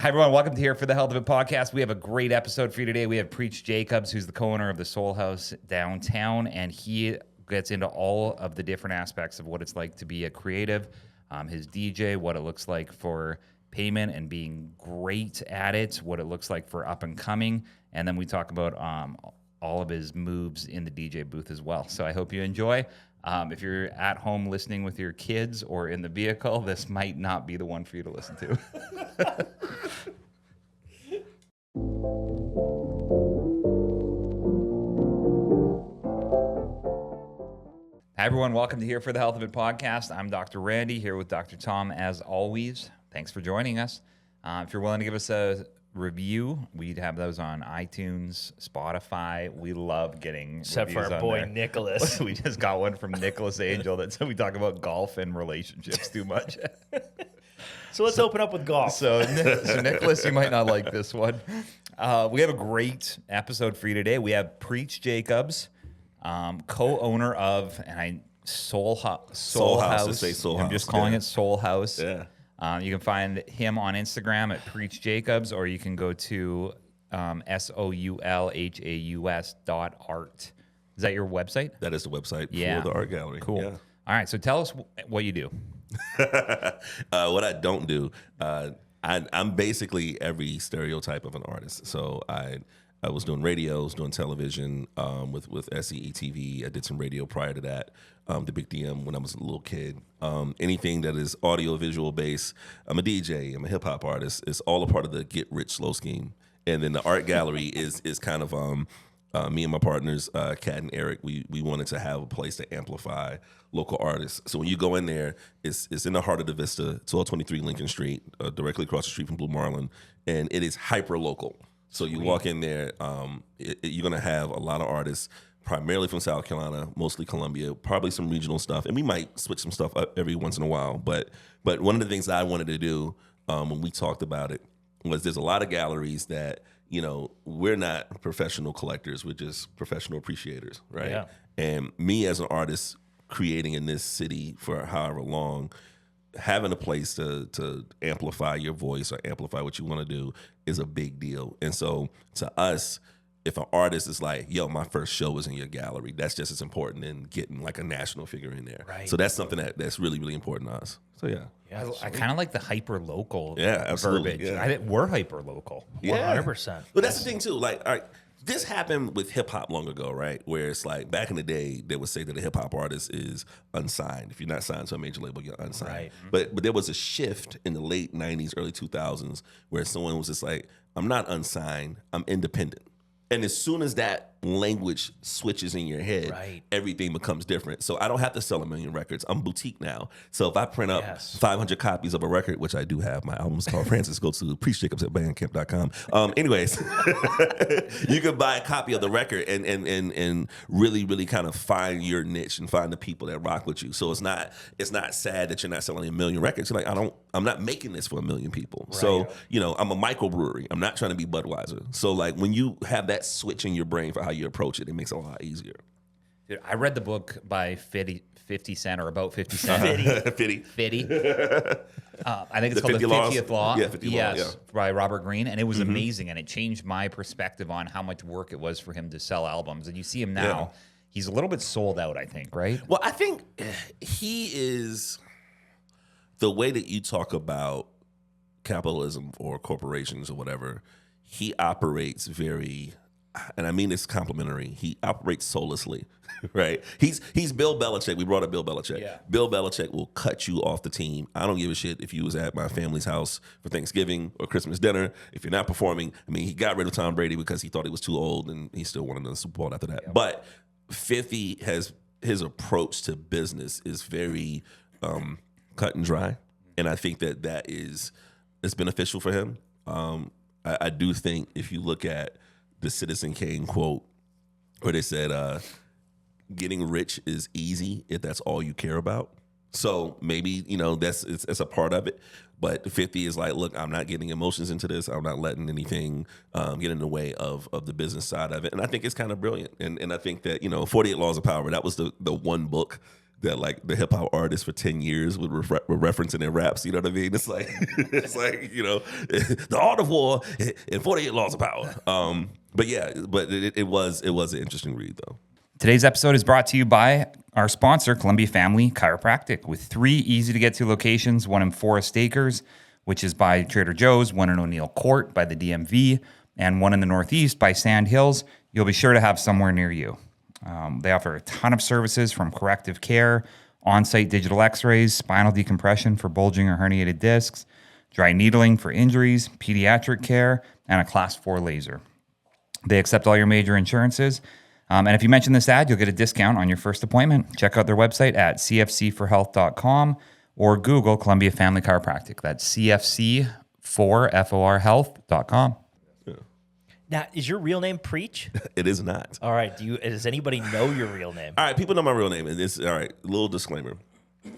Hi, everyone. Welcome to Here for the Health of It podcast. We have a great episode for you today. We have Preach Jacobs, who's the co-owner of the Soul House downtown, and he gets into all of the different aspects of what it's like to be a creative, his DJ, what it looks like for payment and being great at it, what it looks like for up and coming, and then we talk about all of his moves in the DJ booth as well. So I hope you enjoy. If you're at home listening with your kids or in the vehicle, this might not be the one for you to listen to. Hi, everyone. Welcome to Here for the Health of It podcast. I'm Dr. Randy here with Dr. Tom as always. Thanks for joining us. If you're willing to give us a review, we'd have those on iTunes, Spotify. We love getting except for reviews our on boy there. Nicholas. We just got one from Nicholas Angel that said we talk about golf and relationships too much. So let's open up with golf. So Nicholas, you might not like this one. We have a great episode for you today. We have Preach Jacobs, co-owner of Soul House. Let's say Soul I'm House. just calling it Soul House. Yeah. You can find him on Instagram at Preach Jacobs, or you can go to soulhaus.art. Is that your website? That is the website Yeah. for the art gallery. Cool. Yeah. All right. So tell us what you do. What I don't do, I'm basically every stereotype of an artist. So I was doing radio, I was doing television with SEE TV. I did some radio prior to that, the Big DM when I was a little kid. Anything that is audio visual based, I'm a DJ, I'm a hip hop artist. It's all a part of the get rich slow scheme. And then the art gallery is kind of me and my partners, Kat and Eric, we wanted to have a place to amplify local artists. So when you go in there, it's in the heart of the Vista, 1223 Lincoln Street, directly across the street from Blue Marlin, and it is hyper local. So you walk in there, you're going to have a lot of artists, primarily from South Carolina, mostly Columbia, probably some regional stuff, and we might switch some stuff up every once in a while. But one of the things that I wanted to do when we talked about it was there's a lot of galleries that, you know, we're not professional collectors, we're just professional appreciators, right? Yeah. And me as an artist creating in this city for however long, having a place to amplify your voice or amplify what you want to do is a big deal. And so to us, if an artist is like, yo, my first show was in your gallery, that's just as important than getting like a national figure in there. Right. So that's something that's really, really important to us. So yeah. Yeah, I kind of like the hyper local Yeah, absolutely, verbiage. yeah. I think we're hyper local. 100%. But that's the thing too. Like, all right, this happened with hip hop long ago, right? Where it's like back in the day, they would say that a hip hop artist is unsigned. If you're not signed to a major label, you're unsigned. Right. But there was a shift in the late '90s, early 2000s, where someone was just like, I'm not unsigned, I'm independent. And as soon as that language switches in your head, Right. everything becomes different. So I don't have to sell 1 million records. I'm boutique now. So if I print up Yes. 500 copies of a record, which I do have, my album's called Francis, go to preachjacobs@bandcamp.com. Anyways, you can buy a copy of the record and really, really kind of find your niche and find the people that rock with you. So it's not sad that you're not selling 1 million records. You're like, I'm not making this for 1 million people. So, you know, I'm a microbrewery. I'm not trying to be Budweiser. So like when you have that switch in your brain for how you approach it, it makes it a lot easier. Dude, I read the book by 50 Cent, or about 50 Cent. Fitty. 50. I think it's The called 50 the Laws? 50th Law. Yeah, 50 Law, yes, yeah. by Robert Greene. And it was amazing. And it changed my perspective on how much work it was for him to sell albums. And you see him now, he's a little bit sold out, I think, right? Well, I think he is the way that you talk about capitalism or corporations or whatever, he operates very, and I mean this complimentary, he operates soullessly, right? He's Bill Belichick. We brought up Bill Belichick. Yeah. Bill Belichick will cut you off the team. I don't give a shit if you was at my family's house for Thanksgiving or Christmas dinner. If you're not performing, I mean, he got rid of Tom Brady because he thought he was too old and he still wanted the Super Bowl after that. But 50 has, his approach to business is very cut and dry. And I think that is beneficial for him. I do think if you look at the Citizen Kane quote, where they said, getting rich is easy if that's all you care about. So maybe, you know, it's a part of it. But 50 is like, look, I'm not getting emotions into this. I'm not letting anything get in the way of the business side of it. And I think it's kind of brilliant. And I think that, you know, 48 Laws of Power, that was the one book that like the hip hop artists for 10 years were referencing their raps. You know what I mean? It's like the art of war and 48 laws of power. But yeah, but it was an interesting read though. Today's episode is brought to you by our sponsor, Columbia Family Chiropractic, with 3 easy-to-get-to locations, one in Forest Acres, which is by Trader Joe's, one in O'Neill Court by the DMV, and one in the Northeast by Sand Hills. You'll be sure to have somewhere near you. They offer a ton of services from corrective care, on-site digital x-rays, spinal decompression for bulging or herniated discs, dry needling for injuries, pediatric care, and a Class 4 laser. They accept all your major insurances. And if you mention this ad, you'll get a discount on your first appointment. Check out their website at cfc4health.com or Google Columbia Family Chiropractic. That's cfc4health.com. Now, is your real name Preach? It is not. All right. Does anybody know your real name? All right, people know my real name. And this, all right, little disclaimer.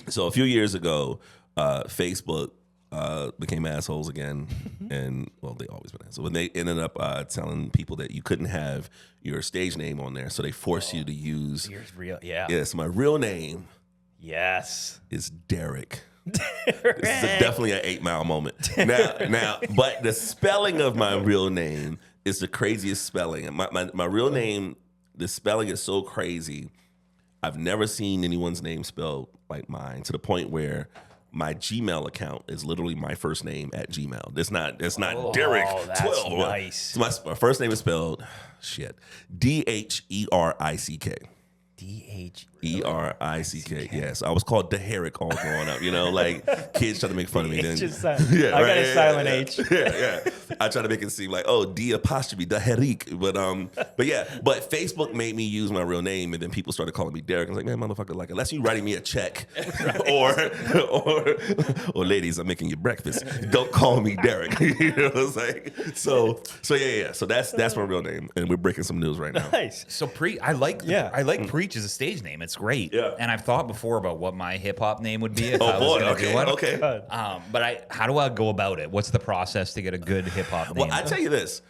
So a few years ago, Facebook became assholes again, and well, they always been assholes. When they ended up telling people that you couldn't have your stage name on there, so they forced you to use. Yours real, yeah. Yes, my real name Yes. is Derek. This is definitely an 8 Mile moment. Now, but the spelling of my real name is the craziest spelling. My real name, the spelling is so crazy. I've never seen anyone's name spelled like mine, to the point where my Gmail account is literally my first name at Gmail. It's not Derek that's 12. nice. My first name is spelled Derick. Erick. Yes, I was called Derek all growing up. You know, like kids try to make fun of me. It's Then, just I got a silent H. Yeah. I try to make it seem like, oh, D apostrophe Derek. But Facebook made me use my real name, and then people started calling me Derek. I was like, man, motherfucker, like unless you writing me a check, or ladies, I'm making you breakfast. Don't call me Derek. You know what I'm saying? So yeah. So that's my real name, and we're breaking some news right now. Nice. So I like Preach as a stage name. It's great. Yeah. And I've thought before about what my hip hop name would be if I Oh was boy, going to do one. okay. But how do I go about it? What's the process to get a good hip hop name? Well, I tell you this.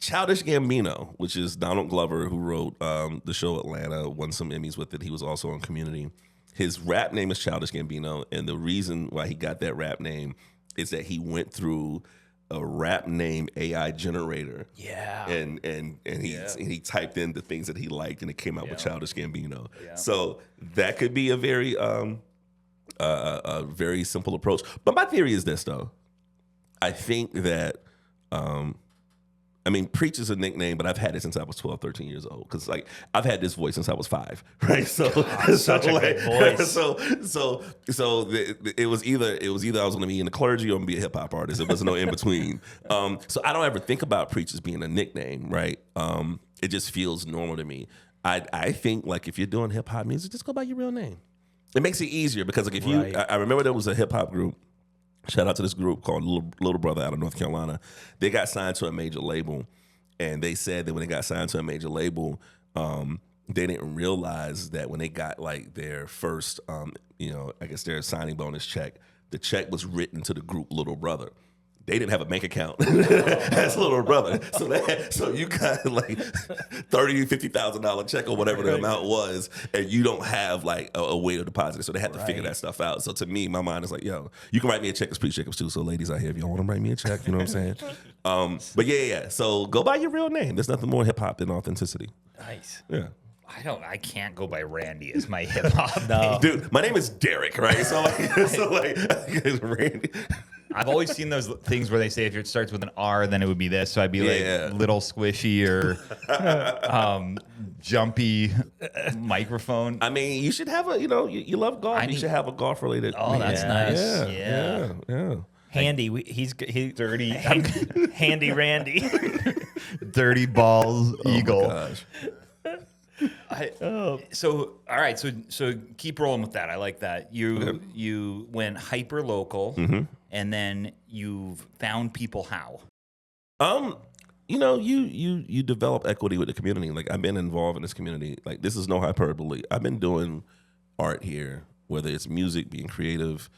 Childish Gambino, which is Donald Glover, who wrote the show Atlanta, won some Emmys with it. He was also on Community. His rap name is Childish Gambino, and the reason why he got that rap name is that he went through a rap name AI generator. Yeah. And he typed in the things that he liked, and it came out with Childish Gambino. Yeah. So that could be a very simple approach. But my theory is this, though. I think that Preach is a nickname, but I've had it since I was 12, 13 years old. Because like I've had this voice since I was 5, right? So, such a good voice. So it was either I was going to be in the clergy or I'm going to be a hip hop artist. There was no in between. So I don't ever think about Preach as being a nickname, right? It just feels normal to me. I think like if you're doing hip hop music, just go by your real name. It makes it easier because like if you, I remember there was a hip hop group. Shout out to this group called Little Brother out of North Carolina. They got signed to a major label, and they said that when they got signed to a major label, they didn't realize that when they got like their first, I guess their signing bonus check, the check was written to the group Little Brother. They didn't have a bank account as Little Brother, so you got like $50,000 check or whatever the amount was, and you don't have like a way to deposit it. So they had to figure that stuff out. So to me, my mind is like, yo, you can write me a check as Preach Jacobs too. So ladies out here, if y'all want to write me a check, you know what I'm saying? But yeah. So go by your real name. There's nothing more hip hop than authenticity. Nice. Yeah. I can't go by Randy as my hip hop No. name. Dude, my name is Derek, right? So like Randy. I've always seen those things where they say if it starts with an R, then it would be this. So I'd be like Little Squishy or Jumpy Microphone. I mean, you should have you love golf. You should have a golf related. Oh, that's nice. Yeah. Handy. He's Dirty. Handy Randy. Dirty Balls Eagle. Oh gosh. So all right, so keep rolling with that. I like that. You went hyper local, and then you've found people how. You develop equity with the community. Like I've been involved in this community. Like this is no hyperbole. I've been doing art here, whether it's music, being creative,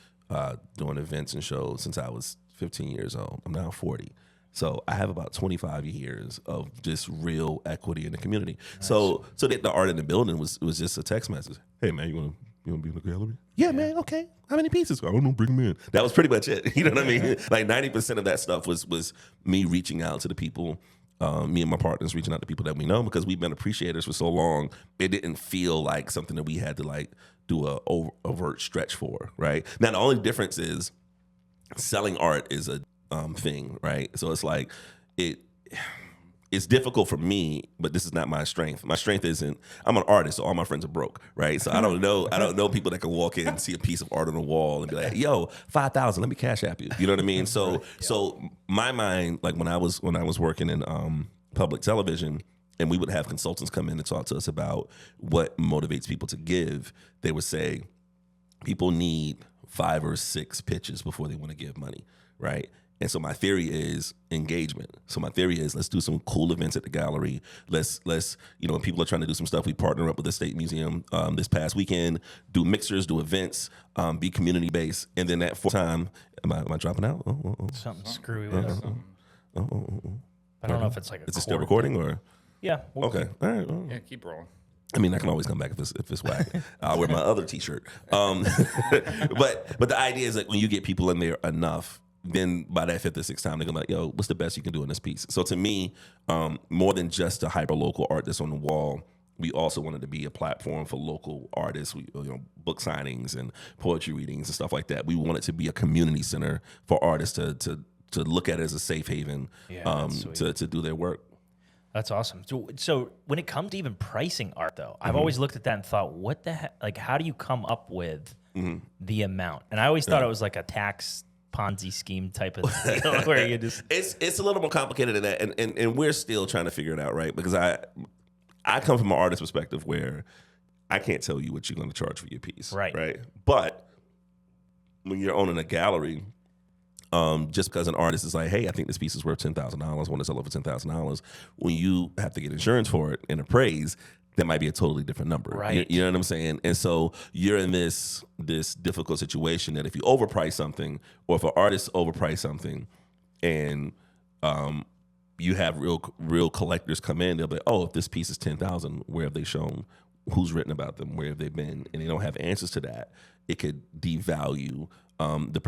doing events and shows since I was 15 years old. I'm now 40. So I have about 25 years of just real equity in the community. Nice. So that the art in the building was just a text message. Hey man, you want to You want to be in the gallery? Yeah, man. Okay. How many pieces? I don't know. Bring them in. That was pretty much it. You know what I mean? Like 90% of that stuff was me reaching out to the people, me and my partners reaching out to people that we know, because we've been appreciators for so long. It didn't feel like something that we had to like do a overt stretch for, right? Now, the only difference is selling art is a thing, right? So it's like it's difficult for me, but this is not my strength. My strength isn't, I'm an artist, so all my friends are broke, right? So I don't know people that can walk in and see a piece of art on the wall and be like, yo, 5,000, let me cash app you. You know what I mean? So my mind, like when I was working in public television, and we would have consultants come in and talk to us about what motivates people to give, they would say, people need 5 or 6 pitches before they want to give money, right? And so my theory is engagement. So my theory is let's do some cool events at the gallery. Let's when people are trying to do some stuff, we partner up with the State Museum this past weekend, do mixers, do events, be community based, and then that full time. Am I dropping out? Something screwy with it. I don't know if it's like Is it still recording or? Yeah. Okay. All right. Well. Yeah, keep rolling. I mean, I can always come back if it's whack. I'll wear my other T-shirt. But the idea is like when you get people in there enough, then by that 5th or 6th time, they're gonna be like, yo, what's the best you can do in this piece? So to me, more than just a hyper local art that's on the wall, we also wanted to be a platform for local artists, book signings and poetry readings and stuff like that. We wanted to be a community center for artists to look at it as a safe haven to do their work. That's awesome. So when it comes to even pricing art, though, I've always looked at that and thought, what the heck? Like, how do you come up with the amount? And I always thought it was like a tax Ponzi scheme type of deal where you just it's a little more complicated than that, and we're still trying to figure it out, right? Because I come from an artist perspective where I can't tell you what you're going to charge for your piece, right? But when you're owning a gallery, just because an artist is like, hey, I think this piece is worth $10,000, I want to sell it for $10,000. When you have to get insurance for it and appraise, that might be a totally different number. Right. You know what I'm saying? And so you're in this difficult situation that if you overprice something, or if an artist overprice something, and you have real collectors come in, they'll be like, oh, if this piece is $10,000, where have they shown? Who's written about them? Where have they been? And they don't have answers to that. It could devalue the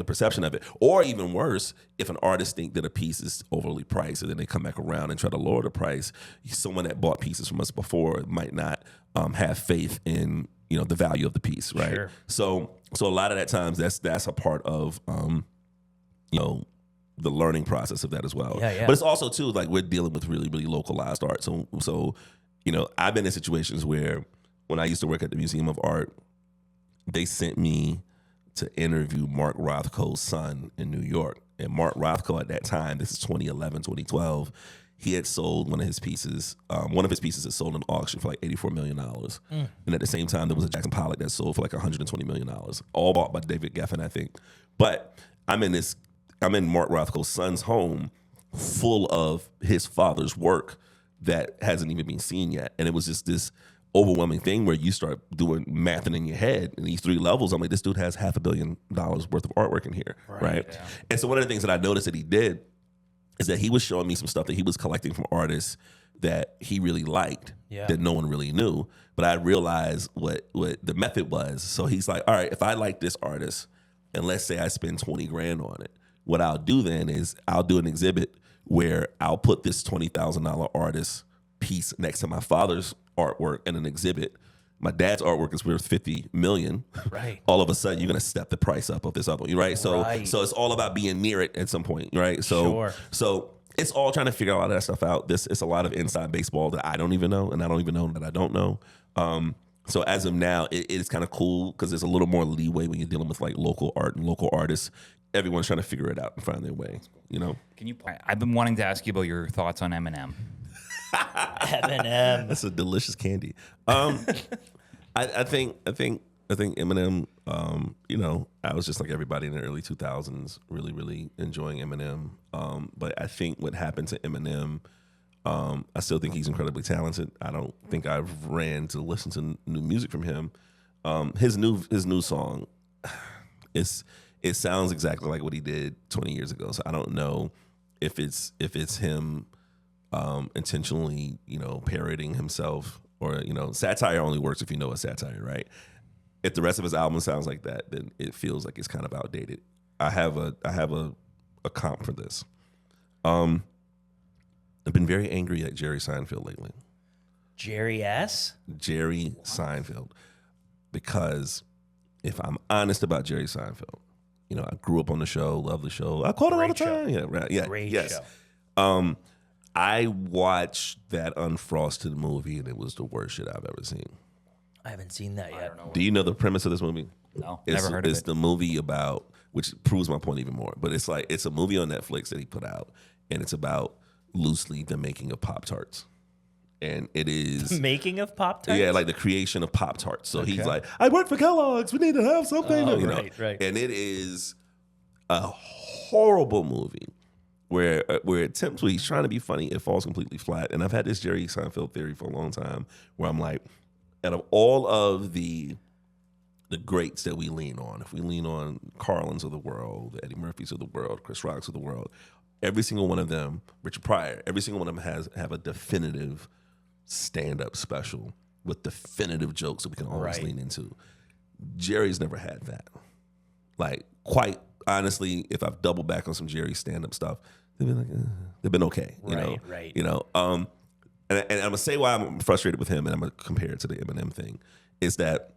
perception of it. Or even worse, if an artist think that a piece is overly priced and then they come back around and try to lower the price, someone that bought pieces from us before might not have faith in the value of the piece, right? Sure. So a lot of that times that's a part of the learning process of that as well. Yeah. But it's also too like we're dealing with really, really localized art. So I've been in situations where when I used to work at the Museum of Art, they sent me to interview Mark Rothko's son in New York. And Mark Rothko at that time, this is 2011, 2012, he had sold one of his pieces. One of his pieces had sold in auction for like $84 million. And at the same time, there was a Jackson Pollock that sold for like $120 million, all bought by David Geffen, I think. But I'm in Mark Rothko's son's home full of his father's work that hasn't even been seen yet. And it was just this overwhelming thing where you start doing mathing in your head in these 3 levels. I'm like, this dude has $500 million worth of artwork in here, right? Yeah. And so one of the things that I noticed that he did is that he was showing me some stuff that he was collecting from artists that he really liked, that no one really knew. But I realized what the method was. So he's like, all right, if I like this artist, and let's say I spend 20 grand on it, what I'll do then is I'll do an exhibit where I'll put this $20,000 artist piece next to my father's artwork in an exhibit. My dad's artwork is worth $50 million. Right. All of a sudden, you're gonna step the price up of this other one, right? So it's all about being near it at some point, right? So it's all trying to figure all that stuff out. It's a lot of inside baseball that I don't even know, and I don't even know that I don't know. So as of now, it is kind of cool because there's a little more leeway when you're dealing with like local art and local artists. Everyone's trying to figure it out and find their way, I've been wanting to ask you about your thoughts on Eminem. Eminem. That's a delicious candy. I think Eminem. I was just like everybody in the early 2000s, really, really enjoying Eminem. But I think what happened to Eminem, I still think he's incredibly talented. I don't think I've ran to listen to new music from him. His new song, it sounds exactly like what he did 20 years ago. So I don't know if it's him intentionally, parroting himself, or satire only works if you know a satire, right? if the rest of his album sounds like that, then it feels like it's kind of outdated. I have a comp for this. I've been very angry at Jerry Seinfeld lately. Jerry S. Jerry Seinfeld, because if I'm honest about Jerry Seinfeld, I grew up on the show, love the show. I call it all the time. Yeah, right. Yeah, Great yes. show. I watched that Unfrosted movie, and it was the worst shit I've ever seen. I haven't seen that yet. Do you know the premise of this movie? No, never heard of It's it. the movie about, which proves my point even more, but it's a movie on Netflix that he put out, and it's about loosely the making of Pop-Tarts. And it is Making of Pop-Tarts? yeah, like the creation of Pop-Tarts. So he's like, I work for Kellogg's. We need to have something. right. And it is a horrible movie where he's trying to be funny, it falls completely flat. And I've had this Jerry Seinfeld theory for a long time where I'm like, out of all of the greats that we lean on, if we lean on Carlins of the world, the Eddie Murphys of the world, Chris Rocks of the world, every single one of them, Richard Pryor, every single one of them have a definitive stand-up special with definitive jokes that we can always lean into. Jerry's never had that. Like, quite honestly, if I've doubled back on some Jerry stand-up stuff, they've been like, they've been okay. Right. And I'm gonna say why I'm frustrated with him, and I'm gonna compare it to the Eminem thing, is that,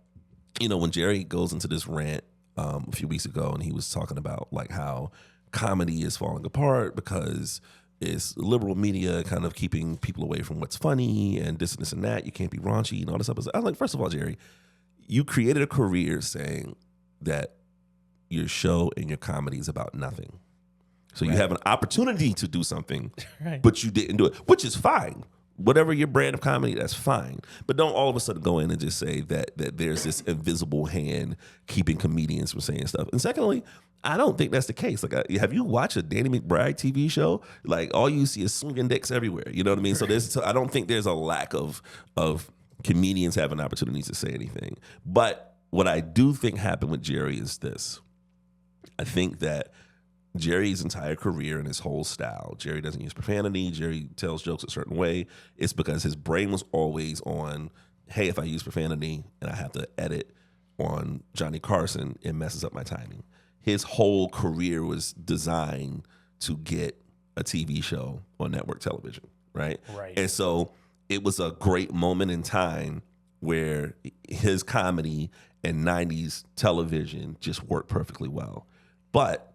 when Jerry goes into this rant a few weeks ago, and he was talking about like how comedy is falling apart because it's liberal media kind of keeping people away from what's funny and this and that. You can't be raunchy and all this stuff. I was like, first of all, Jerry, you created a career saying that your show and your comedy is about nothing. So you have an opportunity to do something, but you didn't do it, which is fine. Whatever your brand of comedy, that's fine. But don't all of a sudden go in and just say that there's this invisible hand keeping comedians from saying stuff. And secondly, I don't think that's the case. Like, have you watched a Danny McBride TV show? Like, all you see is swinging dicks everywhere. You know what I mean? So I don't think there's a lack of comedians having opportunities to say anything. But what I do think happened with Jerry is this. I think that Jerry's entire career and his whole style, Jerry doesn't use profanity, Jerry tells jokes a certain way. It's because his brain was always on, hey, if I use profanity and I have to edit on Johnny Carson, it messes up my timing. His whole career was designed to get a TV show on network television, right? Right. And so it was a great moment in time where his comedy and 90s television just worked perfectly well. But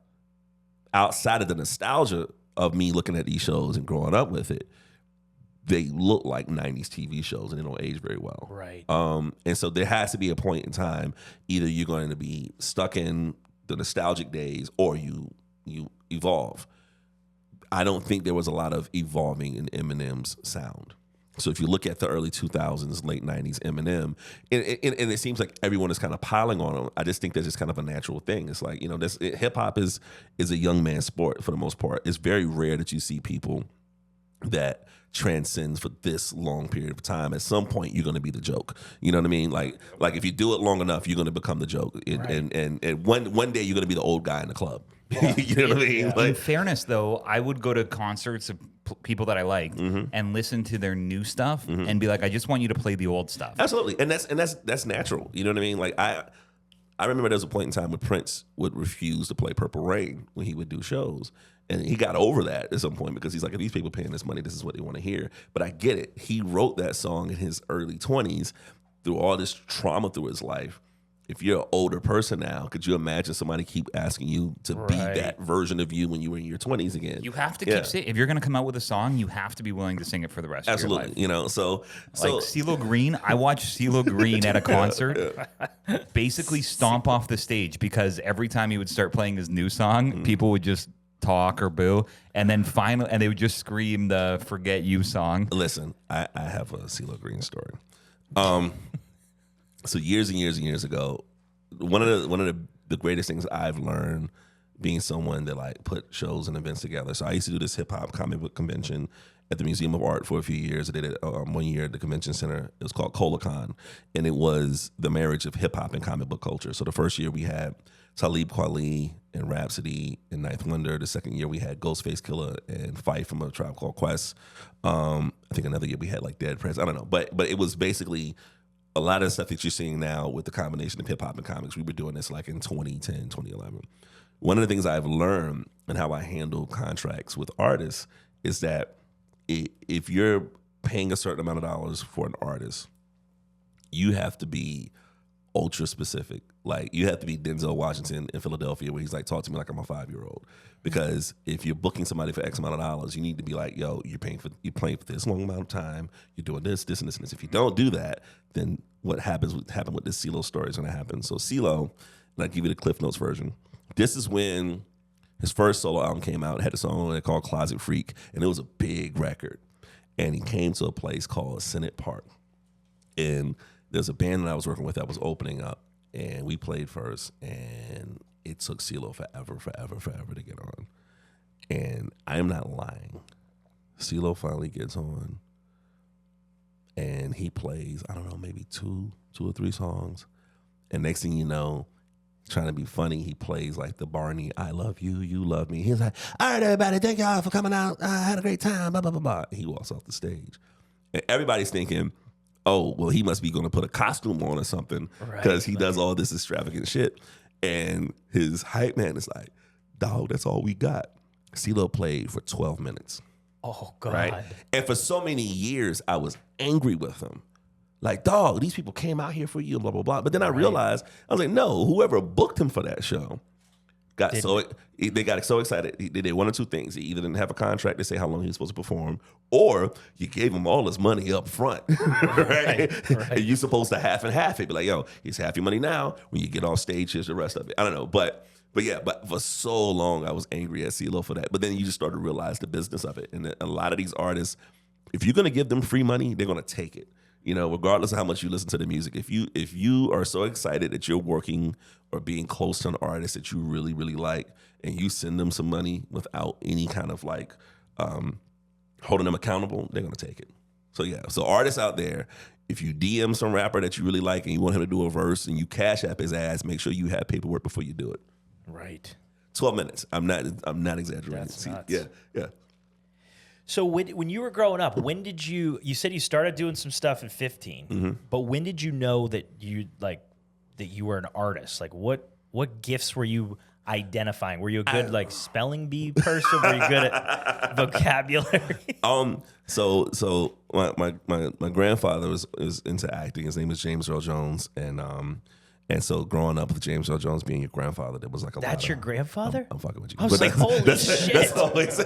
outside of the nostalgia of me looking at these shows and growing up with it, they look like 90s TV shows and they don't age very well. Right. And so there has to be a point in time, either you're going to be stuck in the nostalgic days or you evolve. I don't think there was a lot of evolving in Eminem's sound. So if you look at the early 2000s, late 90s Eminem, and it seems like everyone is kind of piling on him. I just think that's just kind of a natural thing. It's like, hip hop is a young man's sport for the most part. It's very rare that you see people that transcends for this long period of time. At some point, you're going to be the joke. You know what I mean? Like if you do it long enough, you're going to become the joke. And one day you're going to be the old guy in the club. You know what I mean? In fairness, though, I would go to concerts of people that I liked and listen to their new stuff and be like, I just want you to play the old stuff. Absolutely, and that's natural. You know what I mean? Like I remember there was a point in time when Prince would refuse to play Purple Rain when he would do shows. And he got over that at some point because he's like, if these people paying this money, this is what they want to hear. But I get it. He wrote that song in his early 20s through all this trauma through his life. If you're an older person now, could you imagine somebody keep asking you to be that version of you when you were in your 20s again? You have to keep saying, if you're going to come out with a song, you have to be willing to sing it for the rest of your life. Absolutely. So like CeeLo Green, I watched CeeLo Green at a concert basically stomp off the stage because every time he would start playing his new song, people would just talk or boo, and then finally, and they would just scream the "Forget You" song. Listen, I have a CeeLo Green story. So years and years and years ago, one of the greatest things I've learned being someone that like put shows and events together. So I used to do this hip hop comic book convention at the Museum of Art for a few years. I did it 1 year at the convention center. It was called ColaCon, and it was the marriage of hip hop and comic book culture. So the first year we had Talib Kweli and Rhapsody and Ninth Wonder. The second year we had Ghostface Killah and Fife from A Tribe Called Quest. I think another year we had like Dead Prez. I don't know, but it was basically a lot of the stuff that you're seeing now with the combination of hip hop and comics, we were doing this like in 2010, 2011. One of the things I've learned and how I handle contracts with artists is that if you're paying a certain amount of dollars for an artist, you have to be ultra specific. Like you have to be Denzel Washington in Philadelphia where he's like, talk to me like I'm a 5-year-old. Because if you're booking somebody for X amount of dollars, you need to be like, yo, you're playing for this long amount of time. You're doing this, and this. If you don't do that, then what happened with this CeeLo story is going to happen. So CeeLo, and I'll give you the Cliff Notes version. This is when his first solo album came out. It had a song on it called Closet Freak, and it was a big record. And he came to a place called Senate Park. And there's a band that I was working with that was opening up, and we played first, and it took CeeLo forever to get on. And I am not lying. CeeLo finally gets on, and he plays, I don't know, maybe two or three songs. And next thing you know, trying to be funny, he plays like the Barney, I love you, you love me. He's like, all right, everybody, thank y'all for coming out. I had a great time, blah, blah, blah, blah. He walks off the stage. And everybody's thinking, oh, well, he must be going to put a costume on or something because he does all this extravagant shit. And his hype man is like, dog, that's all we got. CeeLo played for 12 minutes. Oh, God. Right? And for so many years, I was angry with him. Like, dog, these people came out here for you and blah, blah, blah. But then I realized, I was like, no, whoever booked him for that show they got so excited. They did one or two things. They either didn't have a contract to say how long he was supposed to perform, or you gave him all his money up front, right? And you're supposed to half and half it. Be like, yo, here's half your money now. When you get off stage, here's the rest of it. I don't know. But for so long, I was angry at CeeLo for that. But then you just started to realize the business of it. And a lot of these artists, if you're going to give them free money, they're going to take it. You know, regardless of how much you listen to the music, if you are so excited that you're working or being close to an artist that you really, really like, and you send them some money without any kind of like holding them accountable, they're gonna take it. So artists out there, if you DM some rapper that you really like and you want him to do a verse and you Cash App his ass, make sure you have paperwork before you do it. Right. 12 minutes. I'm not exaggerating. That's nuts. Yeah. So when you were growing up, when did you said you started doing some stuff at 15, but when did you know that you were an artist? Like what gifts were you identifying? Were you a good spelling bee person? Were you good at vocabulary? So my grandfather was into acting. His name is James Earl Jones, and so growing up with James Earl Jones being your grandfather, there was like a lot. That's your grandfather? I'm fucking with you. I was like, holy shit. That's always,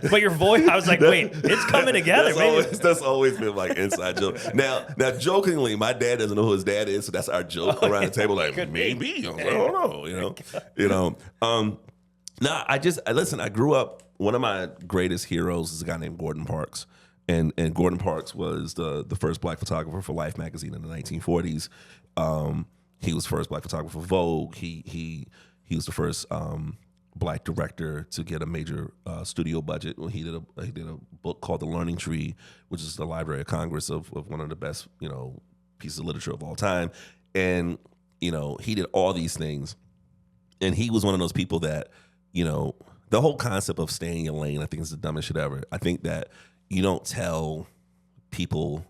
but your voice, I was like, wait, it's coming together, that's always been like inside joke. Now, jokingly, my dad doesn't know who his dad is, so that's our joke around the table. Like, maybe, I don't know, you know. I grew up. One of my greatest heroes is a guy named Gordon Parks. And Gordon Parks was the first black photographer for Life magazine in the 1940s. He was the first black photographer for Vogue. He was the first black director to get a major studio budget. He did a book called The Learning Tree, which is the Library of Congress of one of the best pieces of literature of all time. And he did all these things, and he was one of those people that the whole concept of staying in your lane, I think, is the dumbest shit ever. I think that you don't tell people.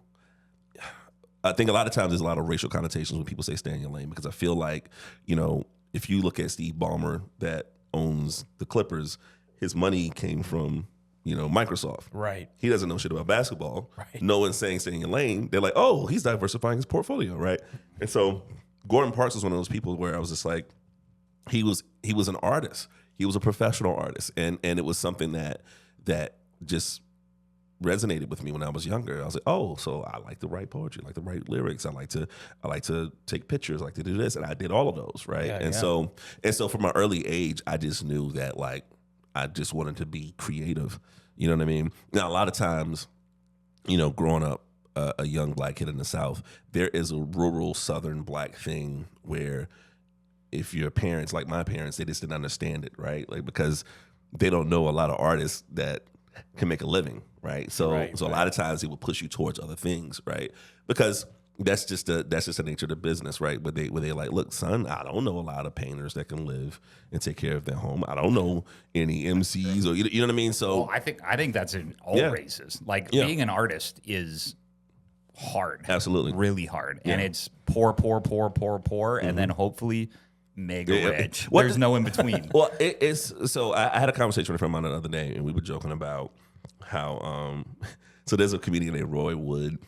I think a lot of times there's a lot of racial connotations when people say stay in your lane, because I feel like, if you look at Steve Ballmer that owns the Clippers, his money came from, Microsoft. Right. He doesn't know shit about basketball. Right. No one's saying stay in your lane. They're like, oh, he's diversifying his portfolio, right? And so Gordon Parks was one of those people where I was just like, he was an artist. He was a professional artist. And it was something that just resonated with me when I was younger. I was like, oh, so I like to write poetry, I like to write lyrics, I like to take pictures, I like to do this, and I did all of those, right? So from my early age, I just knew that I just wanted to be creative. You know what I mean? Now, a lot of times, growing up a young black kid in the South, there is a rural Southern black thing where if your parents, like my parents, they just didn't understand it, right? Like, because they don't know a lot of artists that can make a living, right? So a lot of times it will push you towards other things, right? Because that's just the nature of the business, right? Where they like, look, son, I don't know a lot of painters that can live and take care of their home. I don't know any MCs or you know what I mean. So I think that's in all races. Like being an artist is hard. Absolutely. Really hard. Yeah. And it's poor, and then hopefully mega Yeah. rich. What There's the- no in between. Well, it's so I had a conversation with a friend of mine the other day, and we were joking about how so there's a comedian named Roy Wood,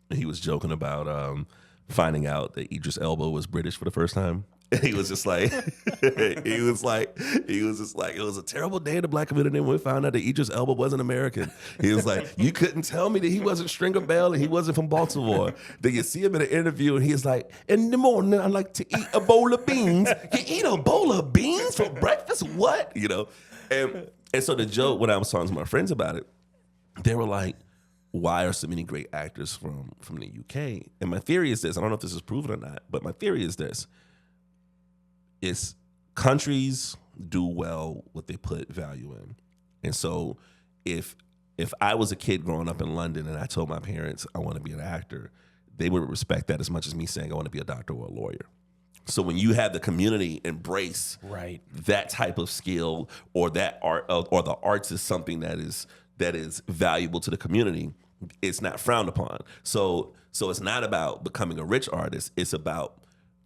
and he was joking about finding out that Idris Elba was British for the first time. And he was just like, he was just like, it was a terrible day in the black community when we found out that Idris Elba wasn't American. He was like, you couldn't tell me that he wasn't Stringer Bell and he wasn't from Baltimore. Then you see him in an interview and he's like, in the morning I like to eat a bowl of beans. You eat a bowl of beans for breakfast? What? You know? And so the joke, when I was talking to my friends about it, they were like, why are so many great actors from the UK? And my theory is this, I don't know if this is proven or not, but my theory is this. It's countries do well what they put value in. And so if I was a kid growing up in London and I told my parents I want to be an actor, they would respect that as much as me saying I want to be a doctor or a lawyer. So when you have the community embrace Right. that type of skill or that art or the arts is something that is valuable to the community, it's not frowned upon. So it's not about becoming a rich artist. It's about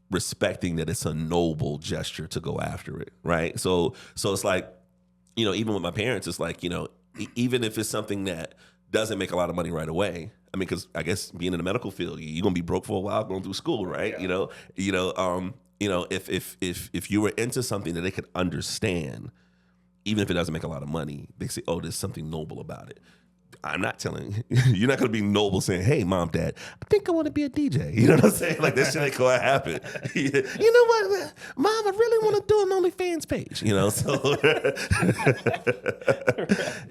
respecting that it's a noble gesture to go after it, right? So it's like, you know, even with my parents, it's like, you know, even if it's something that doesn't make a lot of money right away. I mean, because I guess being in the medical field, you're gonna be broke for a while going through school, right? Yeah. If you were into something that they could understand, even if it doesn't make a lot of money, they say, oh, there's something noble about it. I'm not telling you. You're not going to be noble saying, hey, mom, dad, I think I want to be a DJ. You know what I'm saying? Like, that shit ain't going to happen. You know what, mom, I really want to do an OnlyFans page. You know, so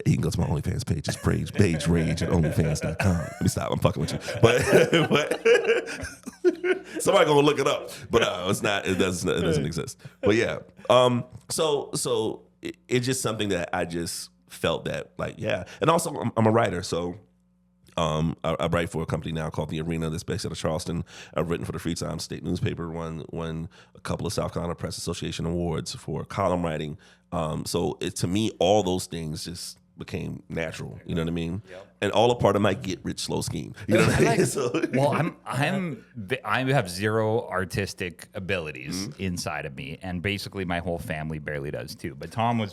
you can go to my OnlyFans page. It's Beige Rage at OnlyFans.com. Let me stop. I'm fucking with you. But somebody going to look it up. But it's not. It doesn't exist. But yeah. So it's just something that I just felt that, like, yeah. And also I'm a writer, so I write for a company now called The Arena that's based out of Charleston. I've written for the Freetown State newspaper, won a couple of South Carolina Press Association awards for column writing. So to me, all those things just became natural. You know what I mean? Yep. And all a part of my get rich slow scheme. You know what I mean? Well, I have zero artistic abilities inside of me, and basically my whole family barely does too. But Tom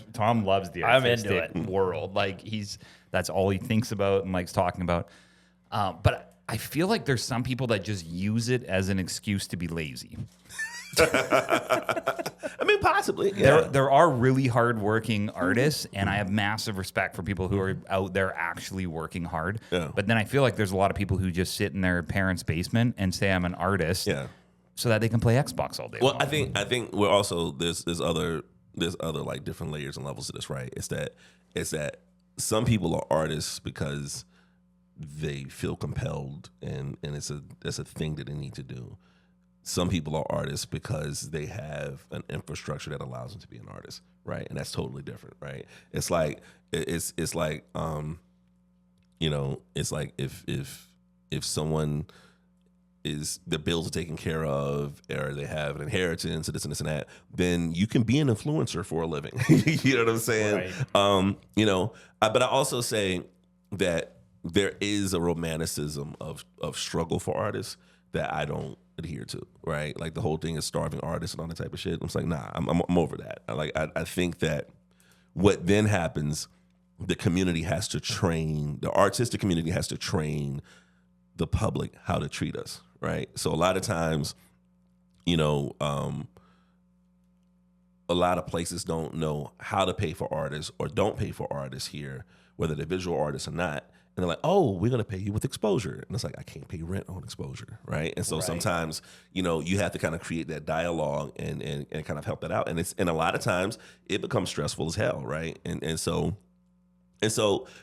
loves the artistic world. Like that's all he thinks about and likes talking about. But I feel like there's some people that just use it as an excuse to be lazy. I mean, possibly. Yeah. There are really hardworking artists, and I have massive respect for people who are out there actually working hard. Yeah. But then I feel like there's a lot of people who just sit in their parents' basement and say I'm an artist, so that they can play Xbox all day. Well, long. I think we're also there's other like different layers and levels to this, right? It's that some people are artists because they feel compelled, and it's a thing that they need to do. Some people are artists because they have an infrastructure that allows them to be an artist, right? And that's totally different, right? It's like it's like if someone is their bills are taken care of, or they have an inheritance, or this and this and that, then you can be an influencer for a living. You know what I'm saying? Right. But I also say that there is a romanticism of struggle for artists that I don't adhere to, right? Like the whole thing is starving artists and all that type of shit. I'm just like, nah, I'm over that. I think that what then happens, the community has to train, the artistic community has to train the public how to treat us, right? So a lot of times, a lot of places don't know how to pay for artists or don't pay for artists here, whether they're visual artists or not. And they're like, oh, we're going to pay you with exposure. And it's like, I can't pay rent on exposure, right? And so sometimes, you have to kind of create that dialogue and kind of help that out. And a lot of times it becomes stressful as hell, right? And so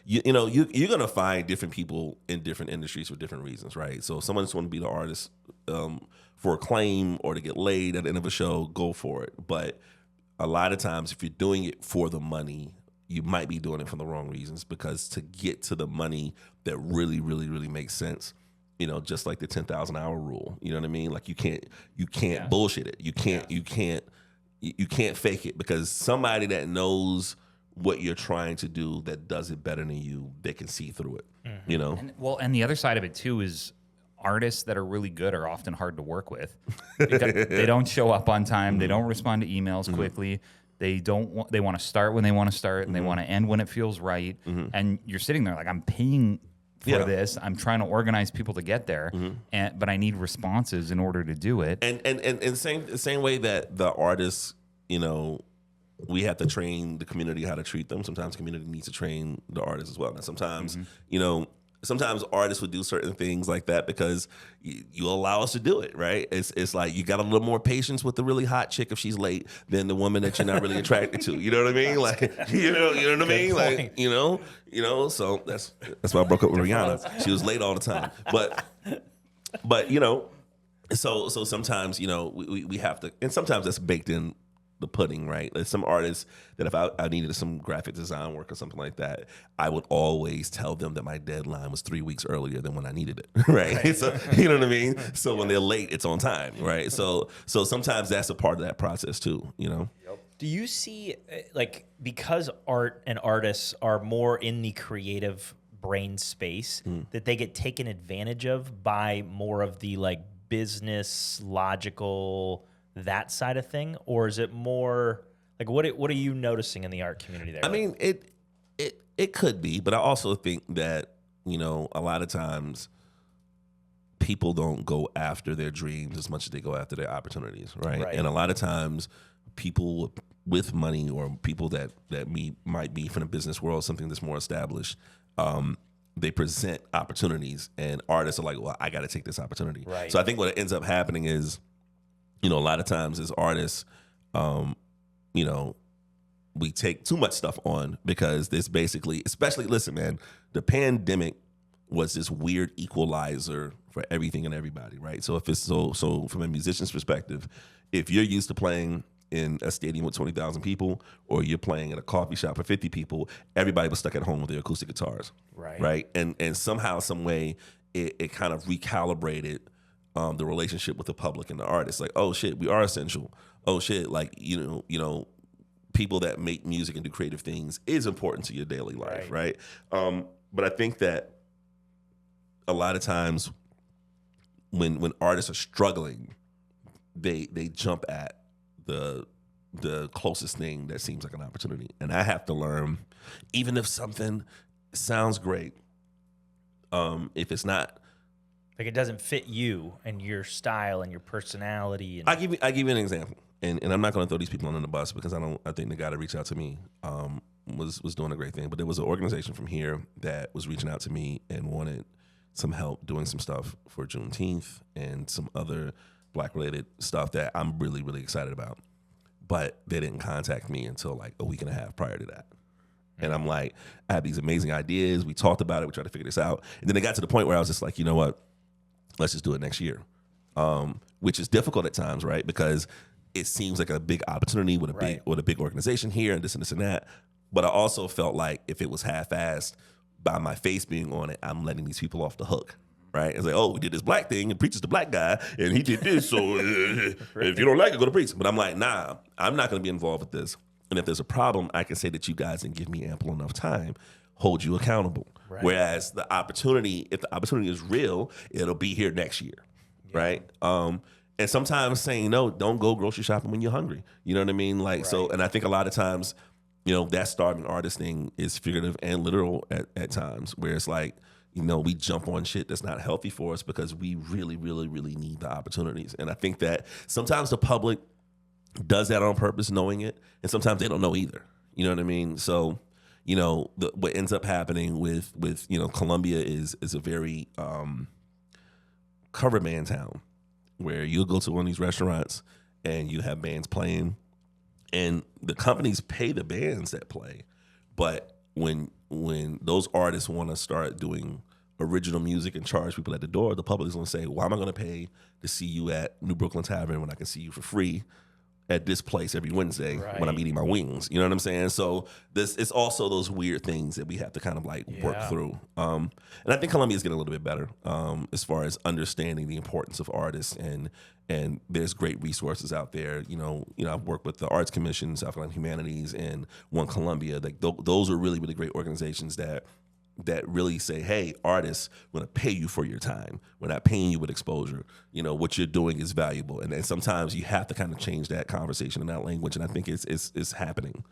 you're going to find different people in different industries for different reasons, right? So if someone just want to be the artist for acclaim or to get laid at the end of a show, go for it. But a lot of times if you're doing it for the money, you might be doing it for the wrong reasons, because to get to the money that really, really, really makes sense, just like the 10,000 hour rule, you know what I mean? Like you can't bullshit it. You can't fake it, because somebody that knows what you're trying to do, that does it better than you, they can see through it, And the other side of it too is artists that are really good are often hard to work with because they don't show up on time. They don't respond to emails quickly. They don't. They want to start when they want to start, and they want to end when it feels right. And you're sitting there like, I'm paying for this. I'm trying to organize people to get there, but I need responses in order to do it. And same way that the artists, you know, we have to train the community how to treat them. Sometimes the community needs to train the artists as well. And sometimes, you know, sometimes artists would do certain things like that because you allow us to do it, right? It's like you got a little more patience with the really hot chick if she's late than the woman that you're not really attracted to. You know what I mean? Like, you know what I mean? point. Like, you know. So that's why I broke up with Rihanna. She was late all the time, but you know, so sometimes, you know, we have to, and sometimes that's baked in the pudding, right? There's some artists that if I needed some graphic design work or something like that, I would always tell them that my deadline was 3 weeks earlier than when I needed it, right? So you know what I mean? So when they're late, it's on time, right? So sometimes that's a part of that process too, you know? Do you see, like, because art and artists are more in the creative brain space, that they get taken advantage of by more of the, like, business, logical, that side of thing? Or is it more, like, what are you noticing in the art community there? I mean, it could be, but I also think that, you know, a lot of times people don't go after their dreams as much as they go after their opportunities, right? And a lot of times people with money or people that might be from the business world, something that's more established, they present opportunities, and artists are like, well, I got to take this opportunity. Right. So I think what ends up happening is, you know, a lot of times as artists, you know, we take too much stuff on because there's basically, especially, listen, man, the pandemic was this weird equalizer for everything and everybody, right? So if it's so from a musician's perspective, if you're used to playing in a stadium with 20,000 people, or you're playing at a coffee shop for 50 people, everybody was stuck at home with their acoustic guitars, right? And somehow, some way, it kind of recalibrated the relationship with the public and the artist. Like, oh shit, we are essential. Oh shit, like you know, people that make music and do creative things is important to your daily life, right? But I think that a lot of times when artists are struggling, they jump at the closest thing that seems like an opportunity. And I have to learn, even if something sounds great, if it's not, like, it doesn't fit you and your style and your personality. And I give you an example, and I'm not going to throw these people under the bus because I think the guy that reached out to me was doing a great thing. But there was an organization from here that was reaching out to me and wanted some help doing some stuff for Juneteenth and some other Black-related stuff that I'm really, really excited about. But they didn't contact me until like a week and a half prior to that. And I'm like, I have these amazing ideas. We talked about it. We tried to figure this out. And then it got to the point where I was just like, you know what? Let's just do it next year. Which is difficult at times, right? Because it seems like a big opportunity with a big organization here and this and that. But I also felt like if it was half-assed by my face being on it, I'm letting these people off the hook. Right? It's like, oh, we did this black thing and Preach is the black guy and he did this. So if you don't like it, go to Preach. But I'm like, nah, I'm not going to be involved with this. And if there's a problem, I can say that you guys didn't give me ample enough time, hold you accountable. Right. Whereas the opportunity, if the opportunity is real, it'll be here next year. Yeah. Right? And sometimes saying no, don't go grocery shopping when you're hungry. You know what I mean? Like, so, and I think a lot of times, you know, that starving artist thing is figurative and literal at times, where it's like, you know, we jump on shit that's not healthy for us because we really, really, really need the opportunities. And I think that sometimes the public does that on purpose, knowing it, and sometimes they don't know either. You know what I mean? So, you know, what ends up happening with you know, Columbia is a very cover band town, where you'll go to one of these restaurants and you have bands playing, and the companies pay the bands that play, but when those artists want to start doing original music and charge people at the door, the public is going to say, why am I going to pay to see you at New Brooklyn Tavern when I can see you for free at this place every Wednesday when I'm eating my wings? You know what I'm saying? So it's also those weird things that we have to kind of like work through. And I think Columbia is getting a little bit better as far as understanding the importance of artists, and there's great resources out there. You know, I've worked with the Arts Commission, South Carolina Humanities, and One Columbia. Like those are really, really great organizations that that really say, hey, artists, we're going to pay you for your time. We're not paying you with exposure. What you're doing is valuable. And then sometimes you have to kind of change that conversation in that language. And I think it's happening.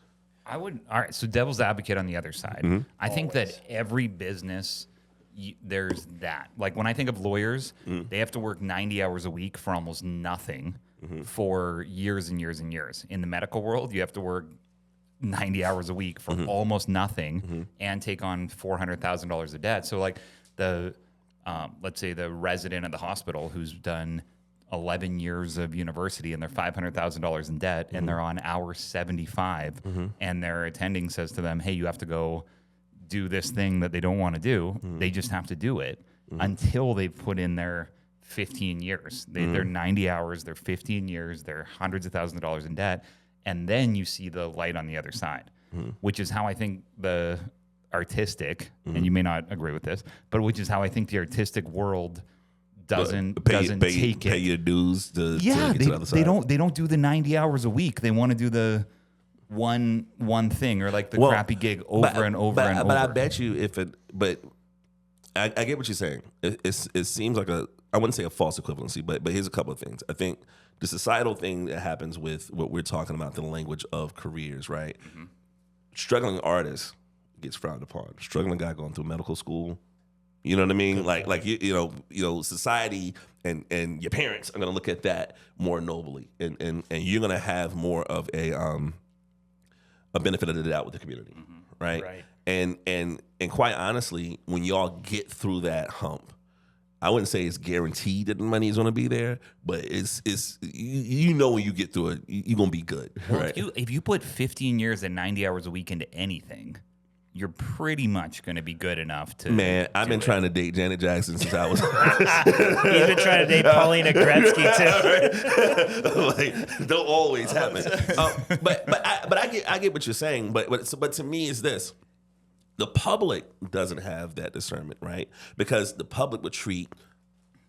All right. So devil's advocate on the other side. I think that every business, there's that. Like when I think of lawyers, they have to work 90 hours a week for almost nothing for years and years and years. In the medical world, you have to work 90 hours a week for almost nothing and take on $400,000 of debt. So like let's say the resident of the hospital who's done 11 years of university and they're $500,000 in debt and they're on hour 75 and their attending says to them, hey, you have to go do this thing that they don't want to do. They just have to do it until they've put in their 15 years. They're 90 hours, they're 15 years, they're hundreds of thousands of dollars in debt. And then you see the light on the other side, which is how I think the artistic, and you may not agree with this, but which is how I think the artistic world doesn't take it. Pay your dues to get to the other side. They don't do the 90 hours a week. They want to do the one thing or like the crappy gig over and over. But I bet you I get what you're saying. It seems like I wouldn't say a false equivalency, but here's a couple of things. I think the societal thing that happens with what we're talking about, the language of careers, right? Struggling artist gets frowned upon. Struggling guy going through medical school, you know what I mean? Like you know, society and your parents are gonna look at that more nobly, and you're gonna have more of a benefit of the doubt with the community, right? Right. And quite honestly, when y'all get through that hump, I wouldn't say it's guaranteed that the money is going to be there, but it's you know when you get through it, you're going to be good, right? If you put 15 years and 90 hours a week into anything, you're pretty much going to be good enough to. Man, I've been trying to date Janet Jackson since I was. He's been trying to date Paulina Gretzky too. Like, don't always happen. But I get what you're saying. But to me, it's this. The public doesn't have that discernment, right? Because the public would treat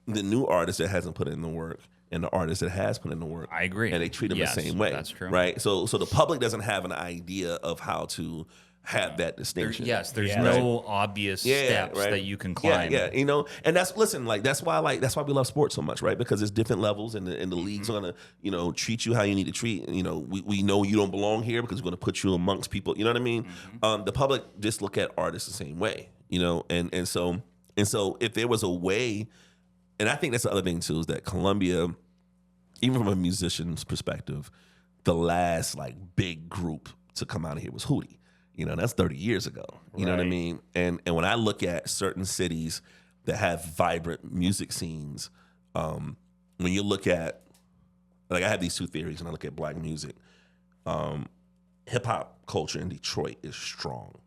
the new artist that hasn't put in the work and the artist that has put in the work. I agree. And they treat them the same way. That's true. Right? So the public doesn't have an idea of how to have that distinction. There's no obvious steps that you can climb. Yeah, you know, and that's why we love sports so much, right? Because there's different levels, and the league's gonna, you know, treat you how you need to treat. You know, we know you don't belong here because we're gonna put you amongst people. You know what I mean? The public just look at artists the same way, you know, and so if there was a way, and I think that's the other thing too, is that Columbia, even from a musician's perspective, the last like big group to come out of here was Hootie. You know, that's 30 years ago. You know what I mean? And when I look at certain cities that have vibrant music scenes, when you look at, like I have these two theories when I look at black music. Hip hop culture in Detroit is strong.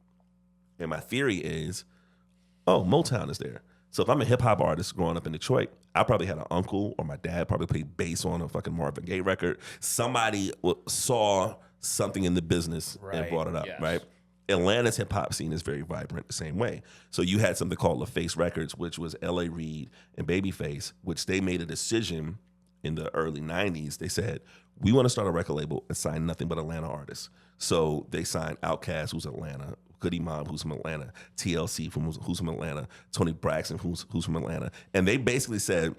And my theory is, Motown is there. So if I'm a hip hop artist growing up in Detroit, I probably had an uncle or my dad probably played bass on a fucking Marvin Gaye record. Somebody saw something in the business and brought it up, right? Atlanta's hip hop scene is very vibrant the same way. So you had something called LaFace Records, which was L.A. Reid and Babyface, which they made a decision in the early 90s. They said, we want to start a record label and sign nothing but Atlanta artists. So they signed Outkast, who's Atlanta, Goody Mob, who's from Atlanta, TLC, who's from Atlanta, Tony Braxton, who's from Atlanta. And they basically said,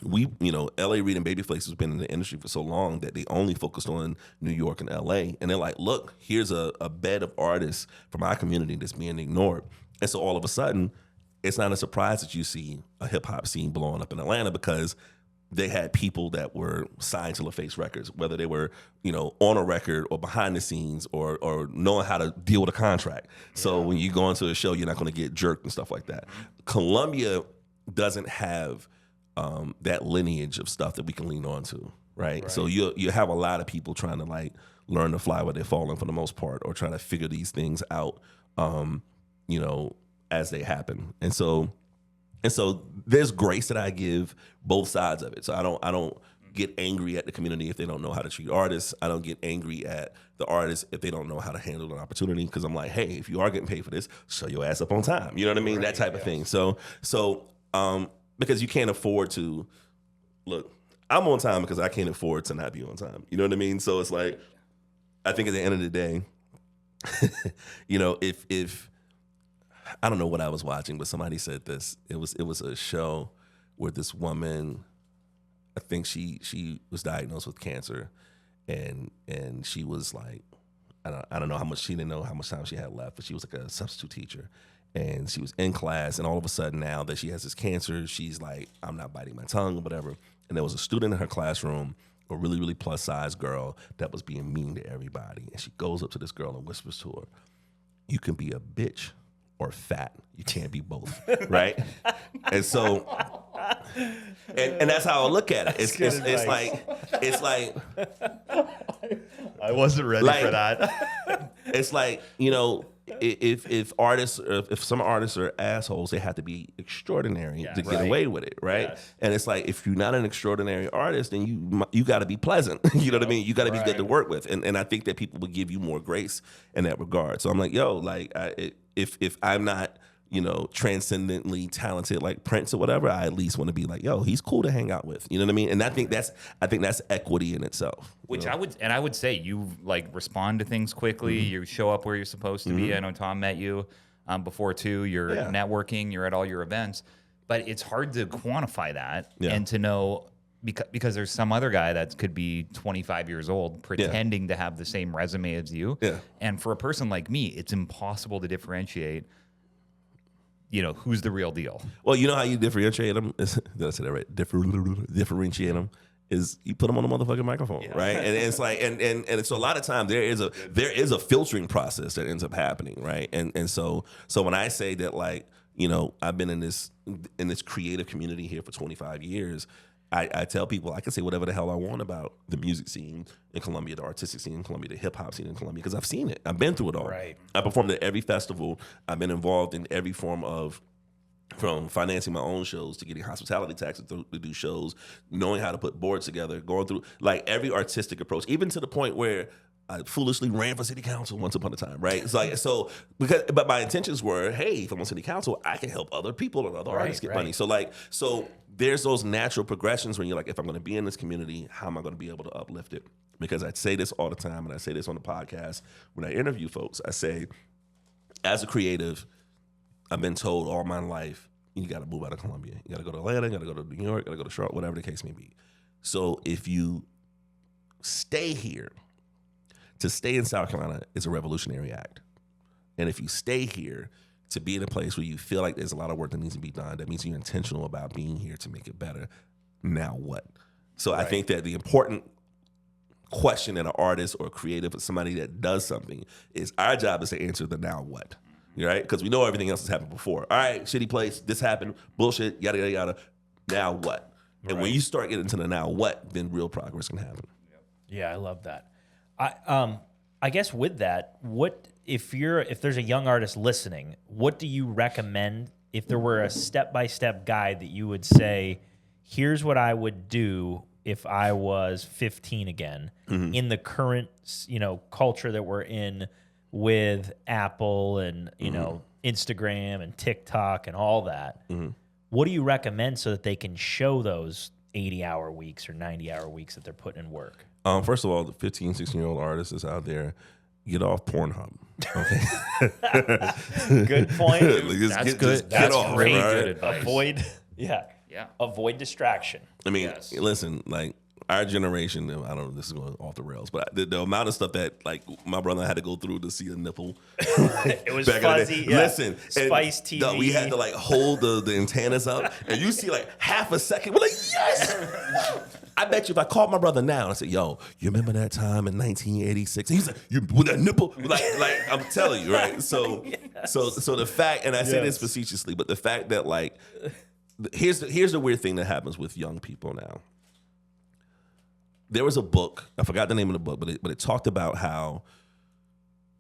L.A. Reid and Babyface has been in the industry for so long that they only focused on New York and L.A. And they're like, look, here's a bed of artists from our community that's being ignored. And so all of a sudden, it's not a surprise that you see a hip-hop scene blowing up in Atlanta because they had people that were signed to LaFace Records, whether they were, on a record or behind the scenes or knowing how to deal with a contract. So when you go into a show, you're not going to get jerked and stuff like that. Columbia doesn't have that lineage of stuff that we can lean on to, right? So you have a lot of people trying to like learn to fly where they're falling for the most part, or trying to figure these things out, as they happen. And so there's grace that I give both sides of it. So I don't get angry at the community if they don't know how to treat artists. I don't get angry at the artists if they don't know how to handle an opportunity, because I'm like, hey, if you are getting paid for this, show your ass up on time. You know what I mean? That type of thing. So because you can't afford to look, I'm on time because I can't afford to not be on time. You know what I mean? So it's like, I think at the end of the day, if I don't know what I was watching, but somebody said this. It was a show where this woman, I think she was diagnosed with cancer, and she was like, I don't know how much, she didn't know how much time she had left, but she was like a substitute teacher, and she was in class, and all of a sudden now that she has this cancer, she's like, I'm not biting my tongue or whatever. And there was a student in her classroom, a really, really plus size girl that was being mean to everybody, and she goes up to this girl and whispers to her, you can be a bitch or fat. You can't be both, right? And so, and that's how I look at it. It's like I wasn't ready Like- for that. it's like, you know, if artists, if some artists are assholes, they have to be extraordinary to get right. away with it, right? Yes. And it's like, if you're not an extraordinary artist, then you got to be pleasant. You know what I mean? You got to be good to work with, and I think that people would give you more grace in that regard. So I'm like, yo, like, if I'm not, you know, transcendently talented like Prince or whatever, I at least want to be like, yo, he's cool to hang out with. You know what I mean? And I think that's equity in itself. Which I would say you like respond to things quickly. You show up where you're supposed to be. I know Tom met you before too. You're Yeah. networking. You're at all your events, but it's hard to quantify that Yeah. and to know because there's some other guy that could be 25 years old pretending to have the same resume as you. Yeah. And for a person like me, it's impossible to differentiate. You know, who's the real deal? Well, you know how you differentiate them? Did I say that right? Differentiate them is you put them on the motherfucking microphone, right? And it's like, and so a lot of times there is a filtering process that ends up happening, right? And so when I say that, like, you know, I've been in this creative community here for 25 years. I tell people I can say whatever the hell I want about the music scene in Colombia, the artistic scene in Colombia, the hip hop scene in Colombia, because I've seen it. I've been through it all. Right. I performed at every festival. I've been involved in every form of, from financing my own shows to getting hospitality taxes to do shows, knowing how to put boards together, going through like every artistic approach, even to the point where I foolishly ran for city council once upon a time, right? It's like, but my intentions were, hey, if I'm on city council, I can help other people and other artists get money. So there's those natural progressions when you're like, if I'm going to be in this community, how am I going to be able to uplift it? Because I say this all the time, and I say this on the podcast when I interview folks. I say, as a creative, I've been told all my life, you got to move out of Colombia. You got to go to Atlanta, you got to go to New York, you got to go to Charlotte, whatever the case may be. So if you stay here, to stay in South Carolina is a revolutionary act. And if you stay here, to be in a place where you feel like there's a lot of work that needs to be done, that means you're intentional about being here to make it better. Now what? So I think that the important question in an artist or a creative or somebody that does something is our job is to answer the now what, right? Because we know everything else has happened before. All right, shitty place, this happened, bullshit, yada, yada, yada. Now what? And when you start getting to the now what, then real progress can happen. Yeah, I love that. I guess with that, what if there's a young artist listening, what do you recommend if there were a step-by-step guide that you would say, here's what I would do if I was 15 again in the current, you know, culture that we're in with Apple and, you know, Instagram and TikTok and all that. What do you recommend so that they can show those 80-hour weeks or 90-hour weeks that they're putting in work? First of all, the 15, 16-year-old artists is out there, get off Pornhub. Okay. Good point. That's good. Just get That's off, great. right? Good advice. Avoid, Yeah. avoid distraction. I mean, Yes. listen, like our generation, I don't know, this is going off the rails, but the amount of stuff that like my brother had to go through to see a nipple. It was back in the day. fuzzy. Yeah. Listen, and Spice TV. we had to like hold the antennas up, and you see like half a second. We're like, yes. I bet you if I called my brother now and I said, yo, you remember that time in 1986? He's like, you with that nipple? Like I'm telling you, right? So so the fact, and I say this facetiously, but the fact that like here's the weird thing that happens with young people now. There was a book, I forgot the name of the book, but it talked about how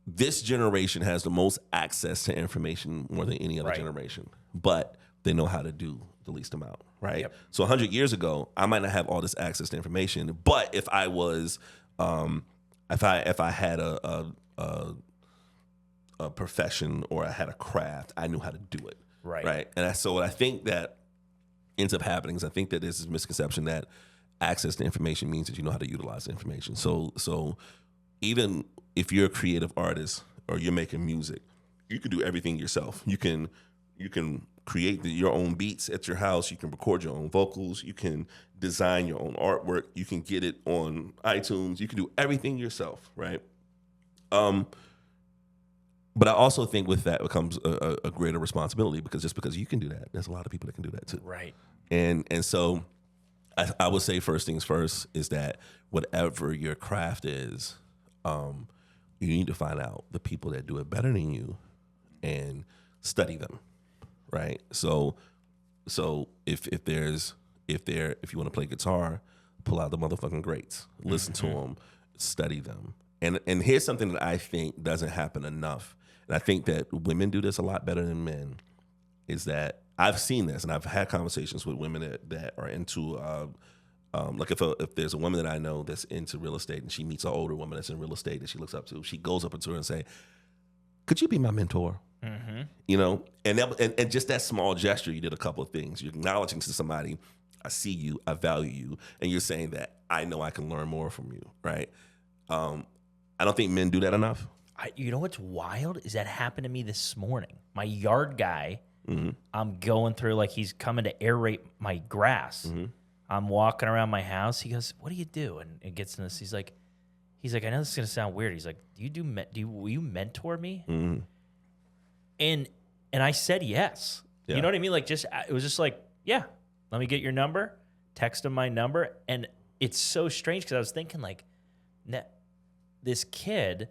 this generation has the most access to information more than any other generation, but they know how to do the least amount, right? Yep. So 100 years ago, I might not have all this access to information, but if I was, if I had a profession or I had a craft, I knew how to do it, right? And so what I think that ends up happening is I think that there's this misconception that access to information means that you know how to utilize the information. So even if you're a creative artist or you're making music, you can do everything yourself. You can create your own beats at your house. You can record your own vocals. You can design your own artwork. You can get it on iTunes. You can do everything yourself, right? But I also think with that becomes a greater responsibility, because just because you can do that, there's a lot of people that can do that too. Right. And so I would say first things first is that whatever your craft is, you need to find out the people that do it better than you and study them, right? So if you want to play guitar, pull out the motherfucking greats, listen to them, study them. And here's something that I think doesn't happen enough, and I think that women do this a lot better than men, is that I've seen this, and I've had conversations with women that are into, like if there's a woman that I know that's into real estate and she meets an older woman that's in real estate that she looks up to, she goes up to her and say, "Could you be my mentor?" You know, and just that small gesture, you did a couple of things. You're acknowledging to somebody, I see you, I value you, and you're saying that I know I can learn more from you, right? I don't think men do that enough. You know what's wild is that happened to me this morning. My yard guy, I'm going through, like, he's coming to aerate my grass. I'm walking around my house. He goes, "What do you do?" And it gets in this. He's like, "I know this is gonna sound weird." He's like, will you mentor me?" And I said yes. Yeah. You know what I mean? Like, it was just like, yeah, let me get your number. Text him my number. And it's so strange because I was thinking, like, this kid,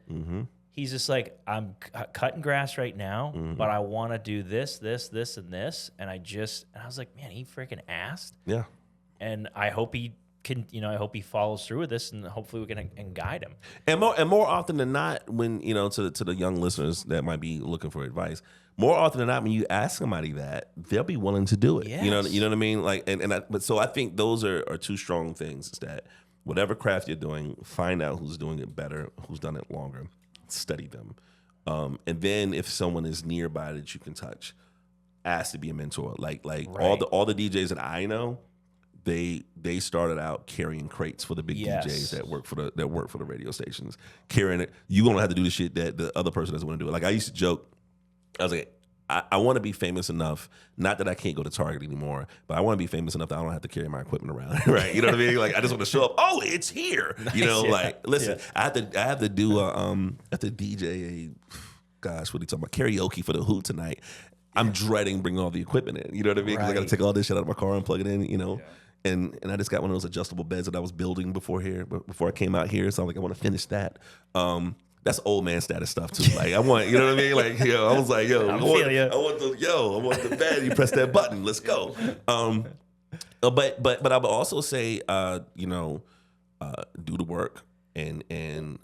he's just like, I'm cutting grass right now, but I want to do this, and this. And I was like, man, he freaking asked. Yeah. And I hope he can, I hope he follows through with this, and hopefully we can guide him. And more often than not, when, to the young listeners that might be looking for advice, more often than not, when you ask somebody that, they'll be willing to do it. Yes. You know what I mean? Like, but so I think those are two strong things, is that whatever craft you're doing, find out who's doing it better, who's done it longer, study them. And then if someone is nearby that you can touch, ask to be a mentor. Like Right. all the DJs that I know, they started out carrying crates for the big DJs that work for the radio stations. Carrying it, you gonna have to do the shit that the other person doesn't want to do. Like, I used to joke, I was like, I want to be famous enough, not that I can't go to Target anymore, but I want to be famous enough that I don't have to carry my equipment around, right? You know what I mean? Like, I just want to show up. Oh, it's here. You know, like, listen, I have to do DJ gosh, what are you talking about? Karaoke for the Hoot tonight. I'm dreading bringing all the equipment in. You know what I mean? Because I got to take all this shit out of my car and plug it in. And I just got one of those adjustable beds that I was building before I came out here. So I'm like, I want to finish that. That's old man status stuff too. Like, I want, you know what I mean? Like, I was like, I want the bed. You press that button. Let's go. But I would also say, do the work and.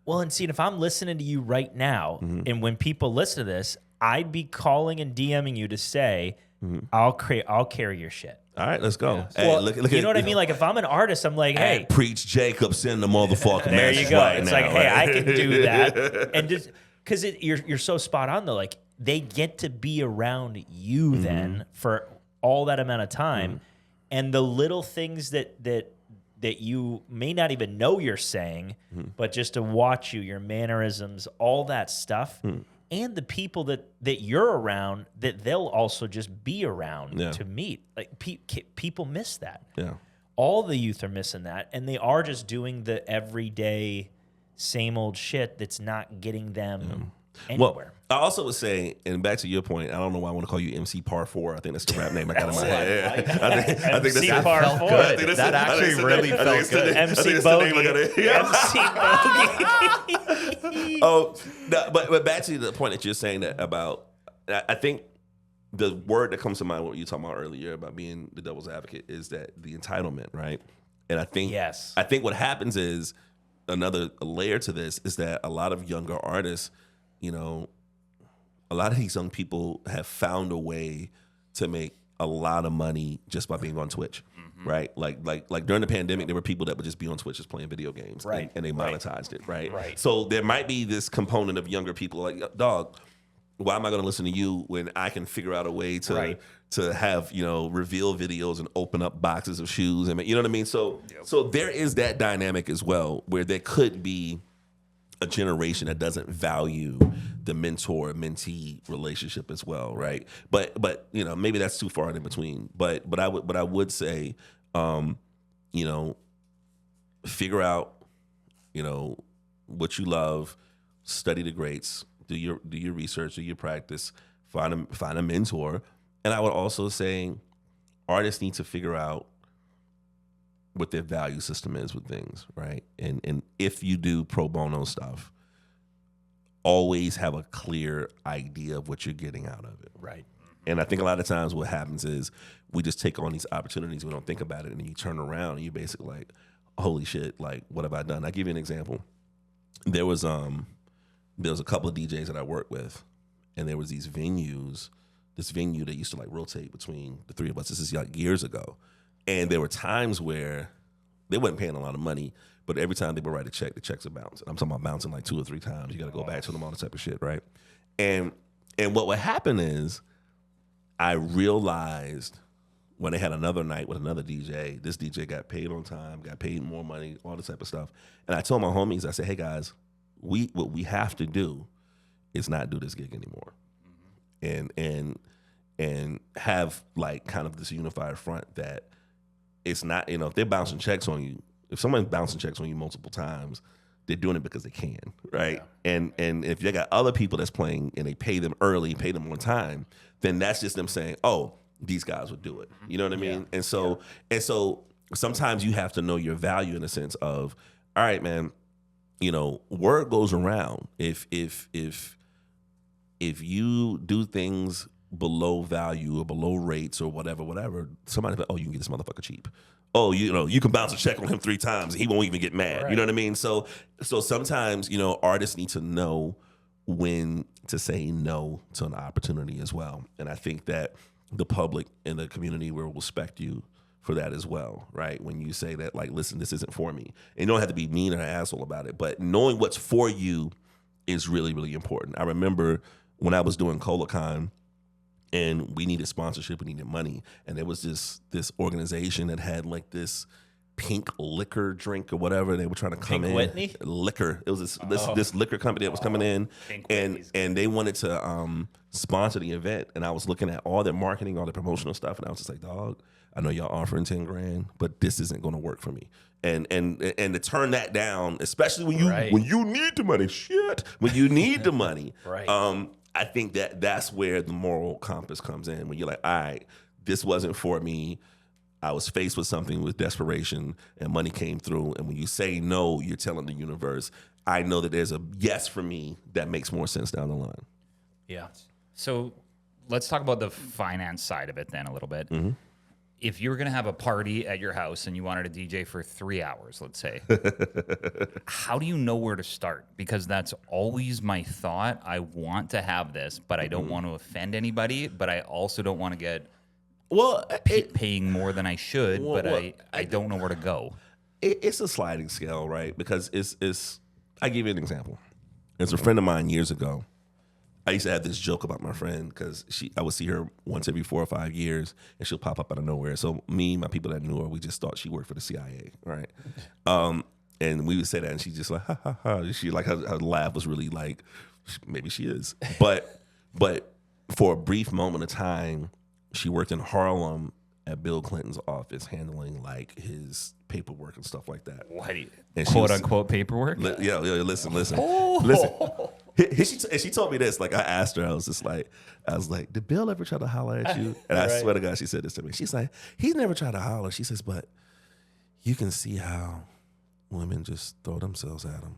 Well, and see, if I'm listening to you right now, and when people listen to this, I'd be calling and DMing you to say, I'll carry your shit. All right, let's go. Yeah. Hey, Well, look you know what I mean? Like, if I'm an artist, I'm like, hey, Preach Jacobs in the motherfucking there you go. right It's now, like, hey, right? I can do that. And just because you're so spot on, though. Like, they get to be around you then for all that amount of time. And the little things that you may not even know you're saying, but just to watch you, your mannerisms, all that stuff. And the people that you're around, that they'll also just be around to meet. Like, people miss that. Yeah. All the youth are missing that, and they are just doing the everyday, same old shit that's not getting them anywhere. Well, I also would say, and back to your point, I don't know why I want to call you MC Par 4. I think that's the rap name I got in my head. I think MC that's Par felt 4. good. That actually really felt good. MC Bogey. MC Bogey. Oh, no, but back to the point that you're saying that about, I think the word that comes to mind, what you were talking about earlier about being the devil's advocate, is that the entitlement, right? And I think, Yes. I think what happens is, another layer to this is that a lot of younger artists, a lot of these young people have found a way to make a lot of money just by being on Twitch, right? Like during the pandemic, there were people that would just be on Twitch just playing video games, Right. and they monetized it, right? Right. So there might be this component of younger people like, dog, why am I going to listen to you when I can figure out a way to Right. to have reveal videos and open up boxes of shoes, and you know what I mean? So there is that dynamic as well, where there could be a generation that doesn't value the mentor-mentee relationship as well, right? But you know, maybe that's too far in between. But I would say, you know, figure out, you know, what you love, study the greats, do your research, do your practice, find a mentor. And I would also say artists need to figure out what their value system is with things, right? And if you do pro bono stuff, always have a clear idea of what you're getting out of it. Right. And I think a lot of times what happens is we just take on these opportunities, we don't think about it, and then you turn around and you're basically like, holy shit, like, what have I done? I'll give you an example. There was a couple of DJs that I worked with, and there was this venue that used to like rotate between the three of us. This is like years ago. And there were times where they wasn't paying a lot of money, but every time they would write a check, the checks would bounce. And I'm talking about bouncing like 2 or 3 times. You got to go back to them, all that type of shit, right? And what would happen is I realized when they had another night with another DJ, this DJ got paid on time, got paid more money, all this type of stuff. And I told my homies, I said, hey guys, what we have to do is not do this gig anymore. And have like kind of this unified front that it's not, you know, if they're bouncing checks on you, if someone's bouncing checks on you multiple times, they're doing it because they can, right? Yeah. And if you got other people that's playing and they pay them early, pay them on time, then that's just them saying, oh, these guys would do it. You know what I mean? Yeah. And so sometimes you have to know your value in the sense of, all right, man, you know, word goes around. If you do things below value or below rates or whatever, somebody's like, oh, you can get this motherfucker cheap. Oh, you know, you can bounce a check on him 3 times and he won't even get mad. Right. You know what I mean? So sometimes, you know, artists need to know when to say no to an opportunity as well. And I think that the public and the community will respect you for that as well, right? When you say that, like, listen, this isn't for me. And you don't have to be mean or an asshole about it, but knowing what's for you is really, really important. I remember when I was doing ColaCon, and we needed sponsorship, we needed money, and there was this organization that had like this pink liquor drink or whatever. They were trying to come Pink in. Whitney? Liquor. It was this liquor company that was coming in, and they wanted to sponsor the event. And I was looking at all their marketing, all the promotional stuff, and I was just like, dog, I know y'all offering $10,000, but this isn't going to work for me. And to turn that down, especially when you need the money, when you need the money, right. I think that's where the moral compass comes in. When you're like, all right, this wasn't for me. I was faced with something with desperation, and money came through. And when you say no, you're telling the universe, I know that there's a yes for me that makes more sense down the line. Yeah. So let's talk about the finance side of it then a little bit. Mm-hmm. If you were going to have a party at your house and you wanted to DJ for 3 hours, let's say, how do you know where to start? Because that's always my thought. I want to have this, but I don't want to offend anybody, but I also don't want to get paying more than I should, I don't know where to go. It's a sliding scale, right? Because it's I give you an example. There's a friend of mine years ago. I used to have this joke about my friend because I would see her once every 4 or 5 years, and she'll pop up out of nowhere. So me, my people that knew her, we just thought she worked for the CIA, right? And we would say that, and she just like, ha, ha, ha. She like, her laugh was really like, maybe she is. But for a brief moment of time, she worked in Harlem at Bill Clinton's office handling like his paperwork and stuff like that. What? And quote unquote paperwork? Listen. Oh. Listen. She told me this. Like, I asked her, I was like, did Bill ever try to holler at you? And I swear to God, she said this to me. She's like, he's never tried to holler. She says, but you can see how women just throw themselves at him.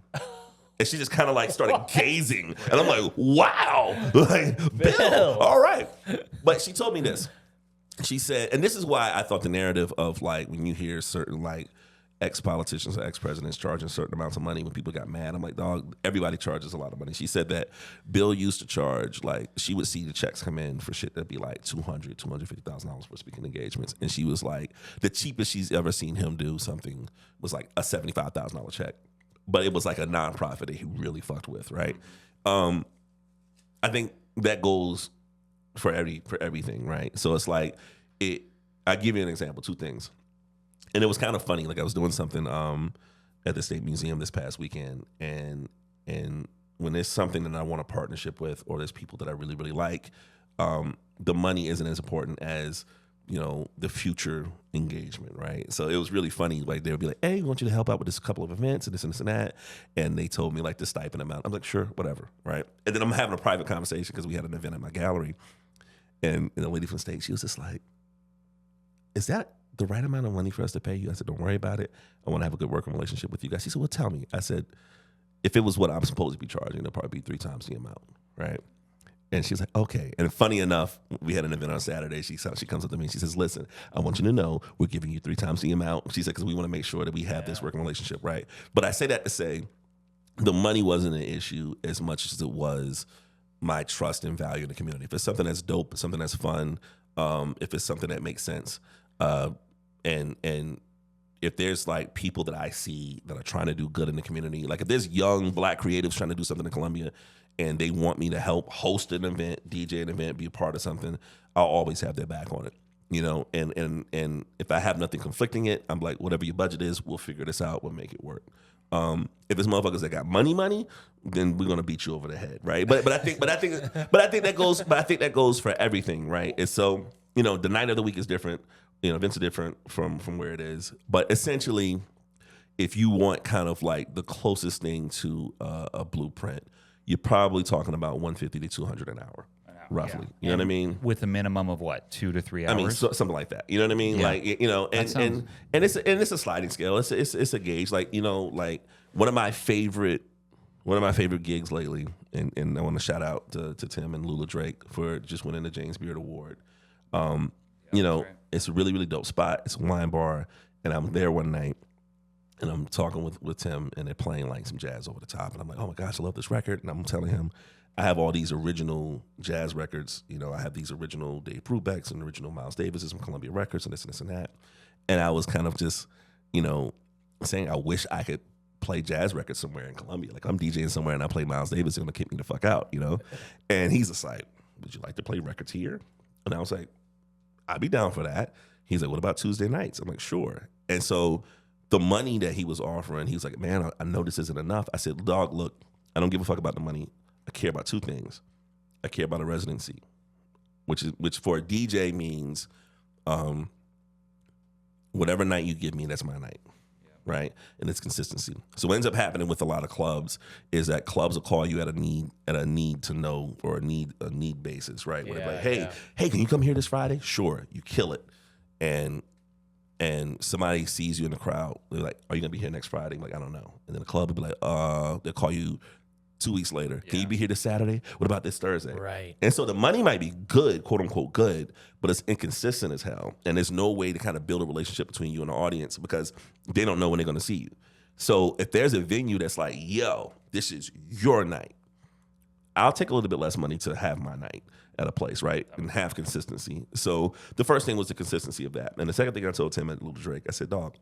And she just kind of like started gazing. And I'm like, wow. Like, Bill, all right. But she told me this. She said, and this is why I thought the narrative of like when you hear certain like ex-politicians or ex-presidents charging certain amounts of money when people got mad, I'm like, dog, everybody charges a lot of money. She said that Bill used to charge, like, she would see the checks come in for shit that'd be like $250,000 for speaking engagements. And she was like, the cheapest she's ever seen him do something was like a $75,000 check. But it was like a nonprofit that he really fucked with, right? I think that goes for everything, right? So it's like, I give you an example, 2 things. And it was kind of funny. Like, I was doing something at the State Museum this past weekend, and and when there's something that I want a partnership with, or there's people that I really, really like, the money isn't as important as, the future engagement, right? So it was really funny. Like, they would be like, hey, we want you to help out with this couple of events and this and this and that. And they told me like the stipend amount. I'm like, sure, whatever, right? And then I'm having a private conversation because we had an event at my gallery. And the lady from the stage, she was just like, is that the right amount of money for us to pay you? I said, don't worry about it. I want to have a good working relationship with you guys. She said, well, tell me. I said, if it was what I'm supposed to be charging, it'll probably be 3 times the amount, right? And she was like, okay. And funny enough, we had an event on Saturday. She comes up to me and she says, listen, I want you to know we're giving you 3 times the amount. She said, because we want to make sure that we have this working relationship, right? But I say that to say the money wasn't an issue as much as it was my trust and value in the community. If it's something that's dope, something that's fun, if it's something that makes sense, and if there's like people that I see that are trying to do good in the community, like if there's young Black creatives trying to do something in Columbia and they want me to help host an event, DJ an event, be a part of something, I'll always have their back on it. And if I have nothing conflicting it, I'm like, whatever your budget is, we'll figure this out, we'll make it work. If it's motherfuckers that got money, then we're gonna beat you over the head, right? But I think that goes for everything, right? And so, the night of the week is different. Events are different from where it is. But essentially, if you want kind of like the closest thing to a blueprint, you're probably talking about $150 to $200 an hour, roughly. Yeah. You know what I mean? With a minimum of what, 2 to 3 hours? I mean, something like that. You know what I mean? Yeah. Like, and it's a sliding scale. It's a gauge. Like, like one of my favorite gigs lately, and I want to shout out to Tim and Lula Drake for just winning the James Beard Award. It's a really, really dope spot. It's a wine bar, and I'm there one night, and I'm talking with Tim, and they're playing like some jazz over the top, and I'm like, oh my gosh, I love this record, and I'm telling him, I have all these original jazz records. I have these original Dave Brubecks and original Miles Davis from Columbia Records and this and that. And I was kind of just, saying I wish I could play jazz records somewhere in Columbia. Like I'm DJing somewhere and I play Miles Davis, they're gonna kick me the fuck out, And he's just like, would you like to play records here? And I was like, I'd be down for that. He's like, what about Tuesday nights? I'm like, sure. And so the money that he was offering, he was like, man, I know this isn't enough. I said, dog, look, I don't give a fuck about the money. I care about 2 things. I care about a residency, which for a DJ means whatever night you give me, that's my night, right? And it's consistency. So what ends up happening with a lot of clubs is that clubs will call you at a need to know, or a need basis, right? Where they're like, hey, can you come here this Friday? Sure, you kill it, and somebody sees you in the crowd. They're like, are you gonna be here next Friday? I'm like, I don't know. And then the club will be like, they'll call you 2 weeks later. Can you be here this Saturday? What about this Thursday? Right. And so the money might be good, quote unquote good, but it's inconsistent as hell. And there's no way to kind of build a relationship between you and the audience because they don't know when they're going to see you. So if there's a venue that's like, yo, this is your night, I'll take a little bit less money to have my night at a place, right? And have consistency. So the first thing was the consistency of that. And the second thing I told Tim at Little Drake, I said, dog,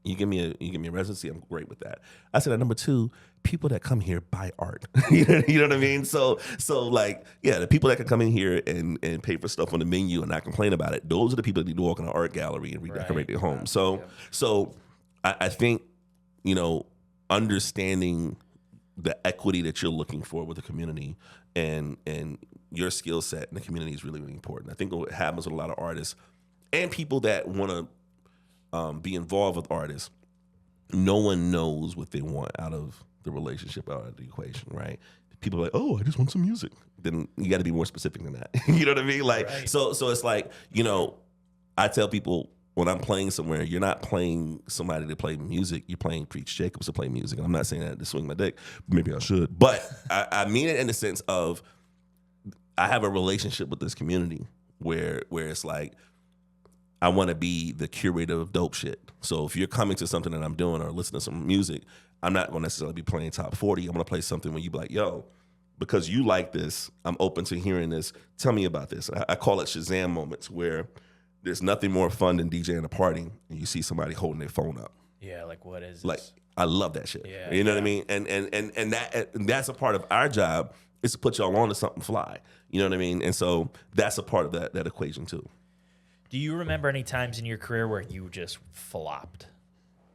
you give me a residency, I'm great with that. I said, at number 2, people that come here buy art. you know what I mean? So like, yeah, the people that can come in here and pay for stuff on the menu and not complain about it, those are the people that need to walk in an art gallery and redecorate their home. So I think, understanding the equity that you're looking for with the community and your skill set in the community is really, really important. I think what happens with a lot of artists and people that want to be involved with artists, no one knows what they want out of the relationship, out of the equation, right? People are like, oh, I just want some music. Then you got to be more specific than that. You know what I mean? Like, right. So it's like, I tell people when I'm playing somewhere, you're not playing somebody to play music. You're playing Preach Jacobs to play music. And I'm not saying that to swing my dick. Maybe I should. But I mean it in the sense of I have a relationship with this community where it's like, I want to be the curator of dope shit. So if you're coming to something that I'm doing or listening to some music, I'm not going to necessarily be playing top 40. I'm going to play something where you be like, yo, because you like this, I'm open to hearing this. Tell me about this. I call it Shazam moments where there's nothing more fun than DJing a party and you see somebody holding their phone up. Yeah, like what is this? Like, I love that shit. Yeah, you know what I mean? And that's a part of our job is to put y'all on to something fly. You know what I mean? And so that's a part of that equation too. Do you remember any times in your career where you just flopped?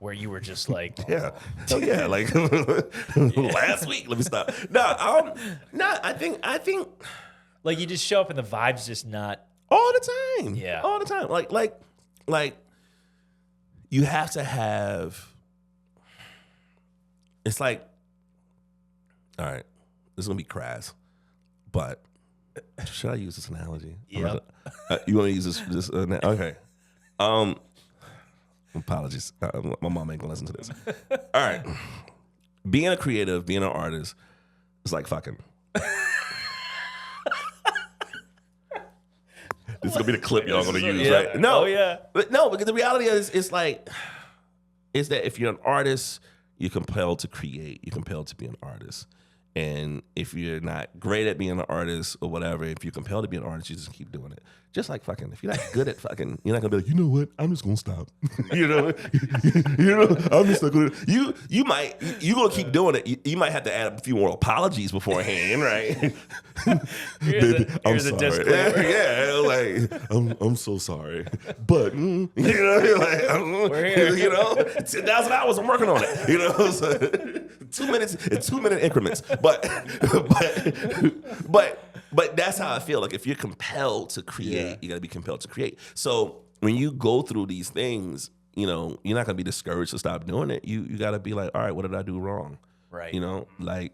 where you were just like, Yeah. Oh yeah. Like last week. Let me stop. I think like you just show up and the vibe's just not. all the time. Yeah. All the time. Like you have to have. It's like, all right, this is gonna be crass, but should I use this analogy? Yep. You want to use this? Okay. Apologies. My mom ain't gonna listen to this. All right. Being a creative, being an artist, is like fucking. This is gonna be the clip y'all gonna use, yeah. right? No, Oh, yeah. but no, because the reality is like, is that if you're an artist, you're compelled to create. You're compelled to be an artist. And if you're not great at being an artist or whatever, if you're compelled to be an artist, you just keep doing it. Just like fucking, if you're not good at fucking, you're not gonna be like, you know what? I'm just gonna stop. you know, I'm just not gonna. You gonna keep doing it. You might have to add a few more apologies beforehand, right? Here's a disclaimer. Yeah, like I'm so sorry, but you know, like We're here. you know, 10,000 hours. I'm working on it. You know, so 2 minutes in 2-minute increments. But that's how I feel. Like if you're compelled to create, you got to be compelled to create. So when you go through these things, you know, you're not gonna be discouraged to stop doing it. You got to be like, all right, what did I do wrong? Right. You know, like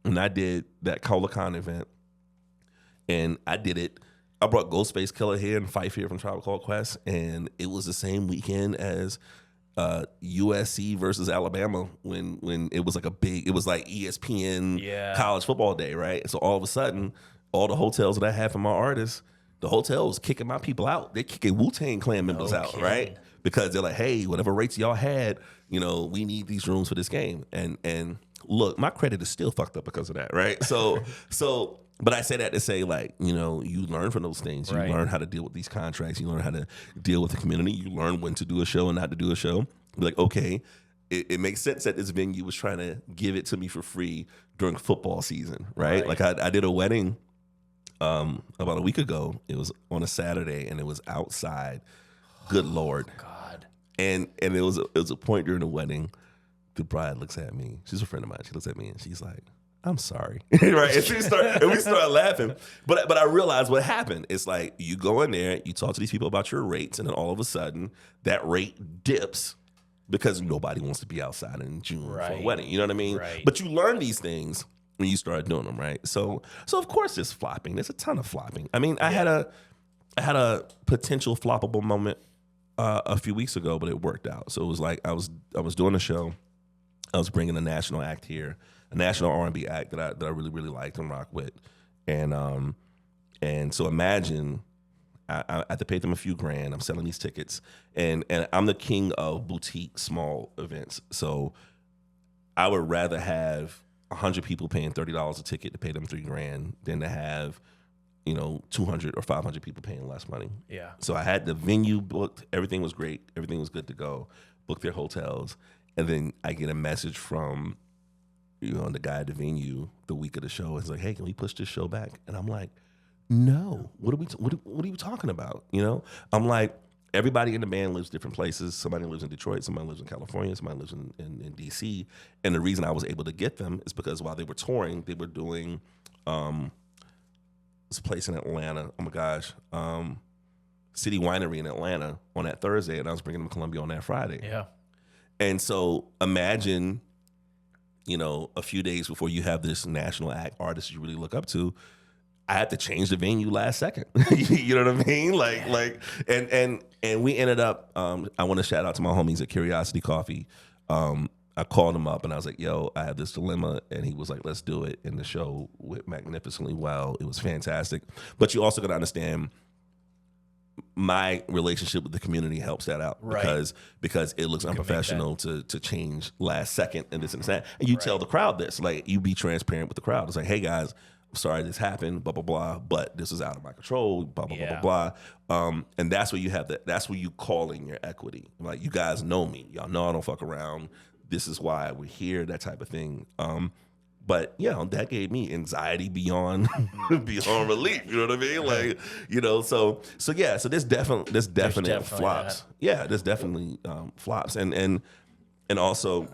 when I did that Cola-Con event, and I did it. I brought Ghostface Killer here and Fife here from Tribe Called Quest, and it was the same weekend as USC versus Alabama when it was like it was like ESPN college football day, right? So all of a sudden, all the hotels that I had for my artists, the hotel was kicking my people out. They're kicking Wu-Tang Clan members out, kidding. right? Because they're like, hey, whatever rates y'all had, you know, we need these rooms for this game. And look, my credit is still fucked up because of that, right? So but I say that to say, like, you know, you learn from those things. You learn how to deal with these contracts. You learn how to deal with the community. You learn when to do a show and not to do a show. Be like, okay, it makes sense that this venue was trying to give it to me for free during football season, right? Like I did a wedding about a week ago. It was on a Saturday and it was outside. Good Lord. God. And it was a point during the wedding. The bride looks at me. She's a friend of mine. She looks at me and she's like, I'm sorry. Right. And we start laughing. But I realized what happened. It's like you go in there, you talk to these people about your rates, and then all of a sudden that rate dips because nobody wants to be outside in June for a wedding. You know what I mean? Right. But you learn these things when you start doing them, right? So of course there's flopping. There's a ton of flopping. I mean, I had a potential floppable moment a few weeks ago, but it worked out. So it was like I was doing a show. I was bringing a national act here, a national R&B act that I really, really liked and rock with. And so imagine I had to pay them a few grand. I'm selling these tickets. And I'm the king of boutique small events. So I would rather have 100 people paying $30 a ticket to pay them $3,000 than to have, you know, 200 or 500 people paying less money. Yeah. So I had the venue booked. Everything was great. Everything was good to go. Booked their hotels. And then I get a message from, you know, the guy at the venue the week of the show. He's like, hey, can we push this show back? And I'm like, no. What are you talking about? You know? I'm like, everybody in the band lives different places. Somebody lives in Detroit. Somebody lives in California. Somebody lives in D.C. And the reason I was able to get them is because while they were touring, they were doing this place in Atlanta. Oh, my gosh. City Winery in Atlanta on that Thursday. And I was bringing them to Columbia on that Friday. Yeah. And so imagine, you know, a few days before you have this national act artist you really look up to, I had to change the venue last second. You know what I mean? Like, and we ended up. I want to shout out to my homies at Curiosity Coffee. I called him up and I was like, "Yo, I have this dilemma," and he was like, "Let's do it." And the show went magnificently well. It was fantastic. But you also got to understand, my relationship with the community helps that out, Right. because it looks unprofessional to change last second and this and that. And you tell the crowd this, like, you be transparent with the crowd. It's like, hey guys, I'm sorry this happened, blah blah blah, but this is out of my control, blah blah blah blah blah. And that's where you have that's where you call in your equity. Like, you guys know me, y'all know I don't fuck around. This is why we're here, that type of thing. But that gave me anxiety beyond beyond relief. You know what I mean? Like, so there's definite flops. Yeah, there's definitely flops, and also,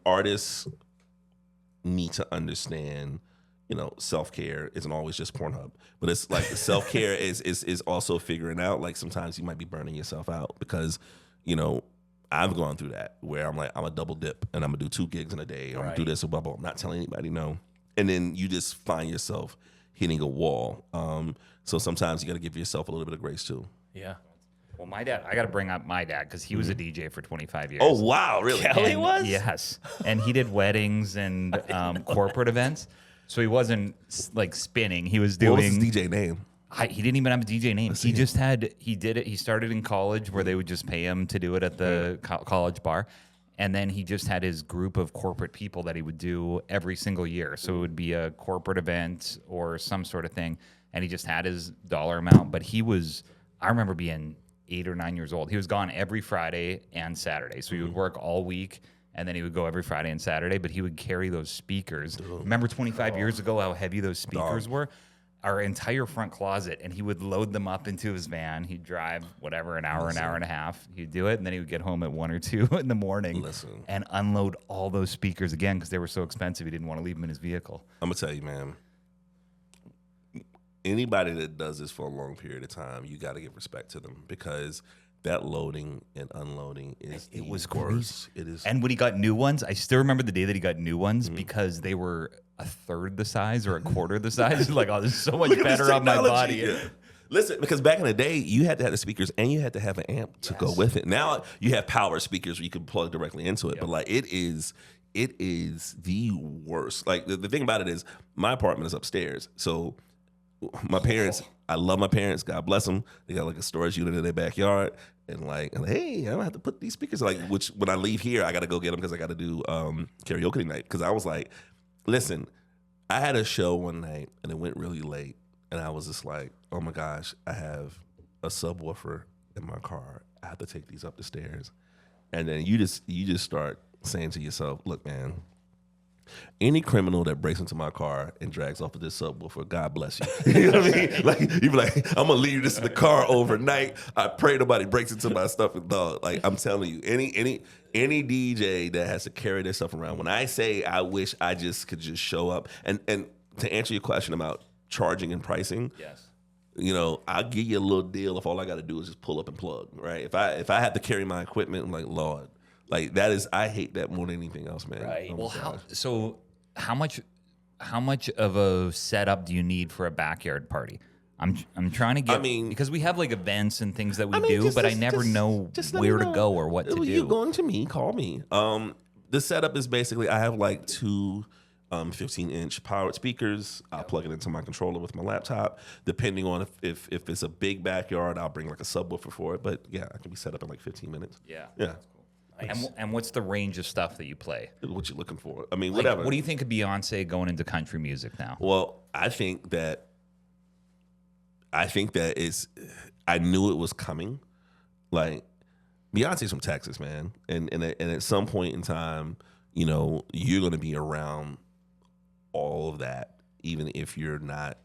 artists need to understand, self-care isn't always just Pornhub, but it's like self-care is also figuring out, like, sometimes you might be burning yourself out because, I've gone through that where I'm like, I'm a double dip and I'm gonna do 2 gigs in a day. Or I'm gonna do this or blah, blah. I'm not telling anybody no. And then you just find yourself hitting a wall. So sometimes you got to give yourself a little bit of grace too. Yeah. Well, my dad, I got to bring up my dad because he was a DJ for 25 years. Oh, wow. Really? Kelly was? Yes. And he did weddings and corporate events. So he wasn't like spinning. He was doing. What was his DJ name? He didn't even have a DJ name. He did it. He started in college where they would just pay him to do it at the college bar. And then he just had his group of corporate people that he would do every single year. So it would be a corporate event or some sort of thing. And he just had his dollar amount. But I remember being 8 or 9 years old. He was gone every Friday and Saturday. So he would work all week. And then he would go every Friday and Saturday. But he would carry those speakers. Remember 25 years ago how heavy those speakers were? Our entire front closet, and he would load them up into his van. He'd drive an hour and a half. He'd do it, and then he would get home at 1 or 2 in the morning and unload all those speakers again because they were so expensive. He didn't want to leave them in his vehicle. I'm gonna tell you, man. Anybody that does this for a long period of time, you got to give respect to them because that loading and unloading it was worse. Crazy. It is. And when he got new ones, I still remember the day that he got new ones because they were a third the size or a quarter the size. Like, oh, this is so much better on my body. Yeah. Listen, because back in the day, you had to have the speakers and you had to have an amp to go with it. Now you have power speakers where you can plug directly into it. But like, it is the worst. Like the thing about it is my apartment is upstairs. So my parents, I love my parents. God bless them. They got like a storage unit in their backyard. And like, hey, I don't have to put these speakers. Like, which when I leave here, I got to go get them because I got to do karaoke night. Because I was like, listen, I had a show one night and it went really late. And I was just like, oh my gosh, I have a subwoofer in my car. I have to take these up the stairs. And then you just start saying to yourself, look, man, any criminal that breaks into my car and drags off of this subwoofer, God bless you. You know what I mean? Like, you be like, I'm gonna leave this in the car overnight. I pray nobody breaks into my stuff. And dog, like, I'm telling you, any DJ that has to carry their stuff around. When I say I wish I just could just show up and to answer your question about charging and pricing, Yes. I'll give you a little deal if all I got to do is just pull up and plug, right? If I have to carry my equipment, I'm like, Lord. Like that is, I hate that more than anything else, man. Right. Oh Well, how much of a setup do you need for a backyard party? I'm trying to get. Because we have like events and things that we do, but I never know where to go or what to do. You're going to me, call me. The setup is basically I have like 2 15-inch powered speakers. I'll plug it into my controller with my laptop. Depending on if it's a big backyard, I'll bring like a subwoofer for it. But yeah, I can be set up in like 15 minutes. Yeah. Yeah. Nice. And what's the range of stuff that you play? What you looking for? I mean, Like, whatever. what do you think of Beyonce going into country music now? Well, I think that I knew it was coming. Like, Beyonce's from Texas, man, and at some point in time, you're going to be around all of that, even if you're not,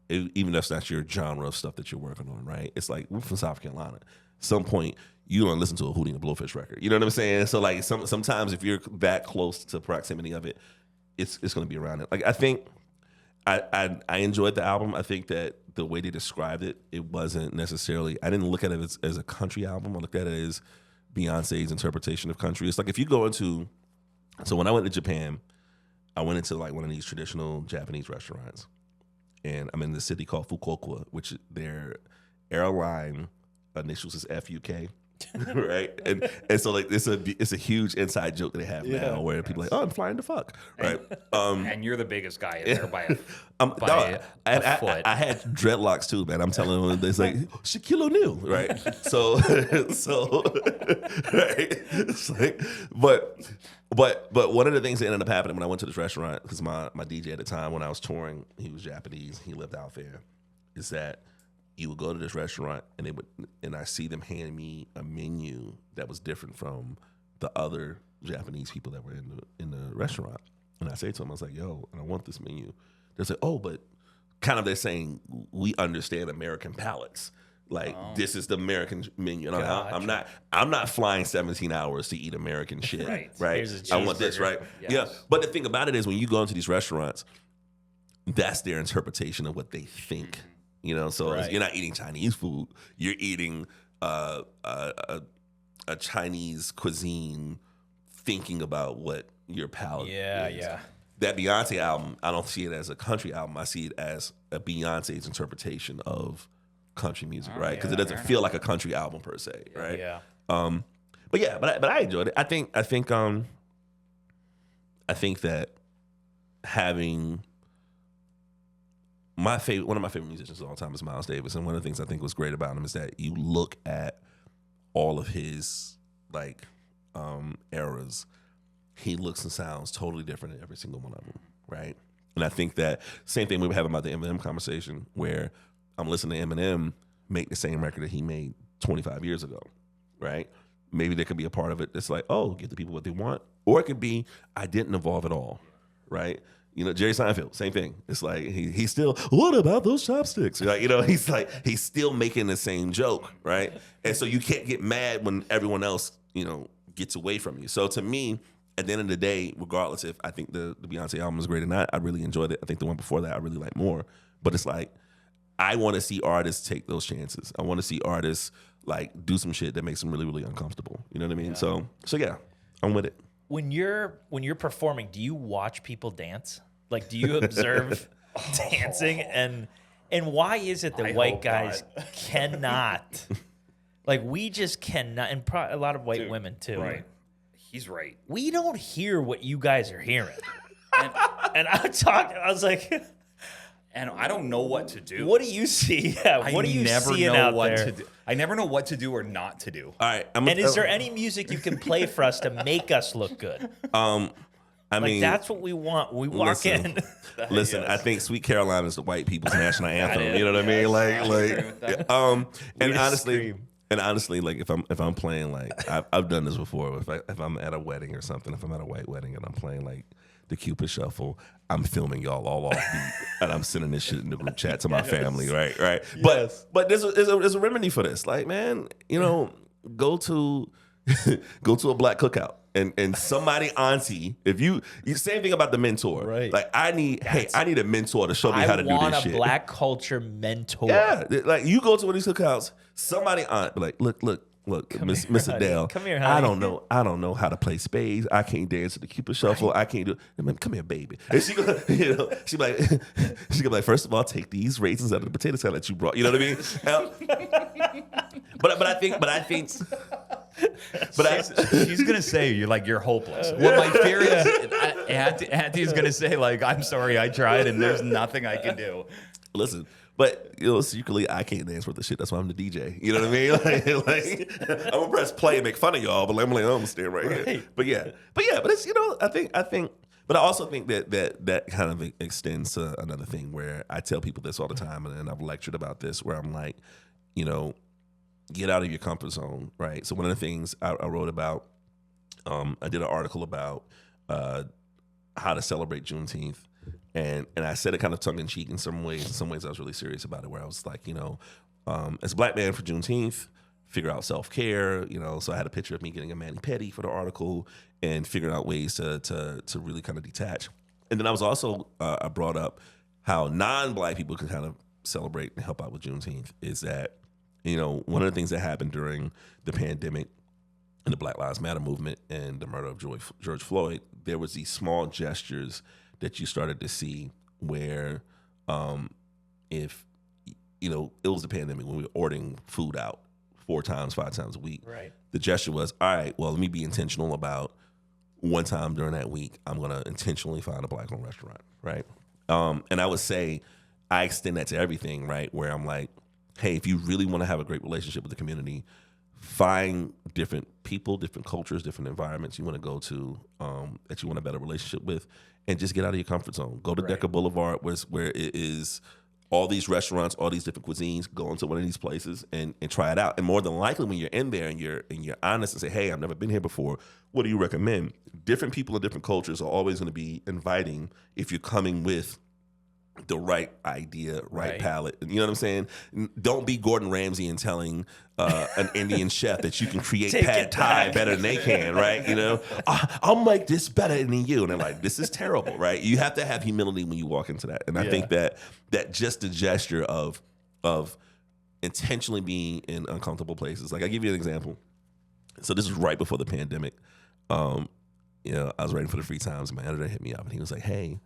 even if that's not your genre of stuff that you're working on, right? It's like we're from South Carolina. At some point, you don't listen to a Hootie and the Blowfish record. You know what I'm saying? So like sometimes if you're that close to proximity of it, it's going to be around it. Like I think I enjoyed the album. I think that the way they described it, it wasn't necessarily. I didn't look at it as a country album. I looked at it as Beyonce's interpretation of country. It's like if you go into. So when I went to Japan, I went into like one of these traditional Japanese restaurants, and I'm in this city called Fukuoka, which their airline initials is FUK. Right, and so like it's a huge inside joke that they have now where people are like, oh, I'm flying to fuck, right? And you're the biggest guy in there by a foot. I had dreadlocks too, man. I'm telling them, it's like Shaquille O'Neal, right? So right, it's like, but one of the things that ended up happening when I went to this restaurant, because my DJ at the time when I was touring, he was Japanese, he lived out there, is that you would go to this restaurant and I see them hand me a menu that was different from the other Japanese people that were in the restaurant. And I say to them, I was like, yo, and I want this menu. They say, oh, but kind of they're saying, we understand American palates. Like, this is the American menu. And I'm not flying 17 hours to eat American shit. Right. Here's a I want this, cheeseburger. right? Yes. Yeah. But the thing about it is when you go into these restaurants, that's their interpretation of what they think. You know, so Right. you're not eating Chinese food. You're eating a Chinese cuisine thinking about what your palate is. Yeah. That Beyonce album, I don't see it as a country album. I see it as a Beyonce's interpretation of country music, right? Because it doesn't feel like a country album per se, right? Yeah. But I enjoyed it. I think that having one of my favorite musicians of all time is Miles Davis, and one of the things I think was great about him is that you look at all of his eras, he looks and sounds totally different in every single one of them, right? And I think that same thing we were having about the Eminem conversation, where I'm listening to Eminem make the same record that he made 25 years ago, right? Maybe there could be a part of it that's like, oh, give the people what they want. Or it could be, I didn't evolve at all, right? You know, Jerry Seinfeld, same thing. It's like, he's still, what about those chopsticks? Like, you know, he's still making the same joke, right? And so you can't get mad when everyone else, you know, gets away from you. So to me, at the end of the day, regardless if I think the Beyonce album is great or not, I really enjoyed it. I think the one before that I really like more. But it's like, I want to see artists take those chances. I want to see artists like do some shit that makes them really, really uncomfortable. You know what I mean? Yeah. So yeah, I'm with it. When you're performing, do you watch people dance? Like, do you observe dancing? And why is it that I white hope guys not. cannot? Like, we just cannot, and a lot of white women too. Right. He's right. We don't hear what you guys are hearing. and I was like, And I don't know what to do. what do you see? Yeah, what are you seeing out there? to do. I never know what to do or not to do. All right. And is there any music you can play for us to make us look good? I Like, mean, that's what we want. We walk listen. in. Listen, I think "Sweet Caroline" is the white people's national anthem. You know what I mean? And honestly, like if I'm playing, like I've done this before. If I'm at a wedding or something, if I'm at a white wedding and I'm playing like the Cupid Shuffle, I'm filming y'all all off beat, and I'm sending this shit in the group chat to my family, right? Yes. But there's a remedy for this. Like, man, you know, go to a black cookout. And somebody auntie, if you same thing about the mentor, Right. Like I need a mentor to show me how to do I want this a shit. black culture mentor. Yeah, like you go to one of these cookouts, somebody aunt be like, look, Miss here, Adele, honey. Come here, I honey. don't know how to play spades. I can't dance to the Cupid Shuffle. I can't do. Man, come here, baby. And she go, you know, she be like, first of all, take these raisins out of the potato salad that you brought. You know what I mean? But I think. She's gonna say you're hopeless. What my fear is, Auntie's gonna say like, I'm sorry, I tried and there's nothing I can do. Listen, but you know, secretly I can't dance with the shit. That's why I'm the DJ. You know what I mean? Like I'm gonna press play and make fun of y'all, but I'm gonna stand right here. But it's, you know, I think. But I also think that kind of extends to another thing where I tell people this all the time, and I've lectured about this, where I'm like, you know, get out of your comfort zone, right? So one of the things I wrote about, I did an article about how to celebrate Juneteenth, and I said it kind of tongue in cheek in some ways. In some ways, I was really serious about it, where I was like, you know, as a black man for Juneteenth, figure out self-care, you know. So I had a picture of me getting a mani-pedi for the article and figuring out ways to really kind of detach. And then I was also I brought up how non-black people can kind of celebrate and help out with Juneteenth. Is that, you know, one of the things that happened during the pandemic and the Black Lives Matter movement and the murder of George Floyd, there was these small gestures that you started to see where, if, you know, it was the pandemic when we were ordering food out 4 times, 5 times a week. Right. The gesture was, all right, well, let me be intentional about one time during that week, I'm going to intentionally find a black-owned restaurant, right? And I would say I extend that to everything, right, where I'm like, hey, if you really want to have a great relationship with the community, find different people, different cultures, different environments you want to go to, that you want a better relationship with, and just get out of your comfort zone. Go to Right. Decker Boulevard, where it is all these restaurants, all these different cuisines, go into one of these places and try it out. And more than likely, when you're in there and you're honest and say, hey, I've never been here before, what do you recommend? Different people in different cultures are always going to be inviting if you're coming with the right idea, right palette. You know what I'm saying? Don't be Gordon Ramsay and telling an Indian chef that you can create pad thai better than they can, right? You know, I'll make this better than you. And they're like, this is terrible, right? You have to have humility when you walk into that. And I think that just the gesture of intentionally being in uncomfortable places. Like, I'll give you an example. So this was right before the pandemic. You know, I was writing for the Free Times, and my editor hit me up, and he was like, hey,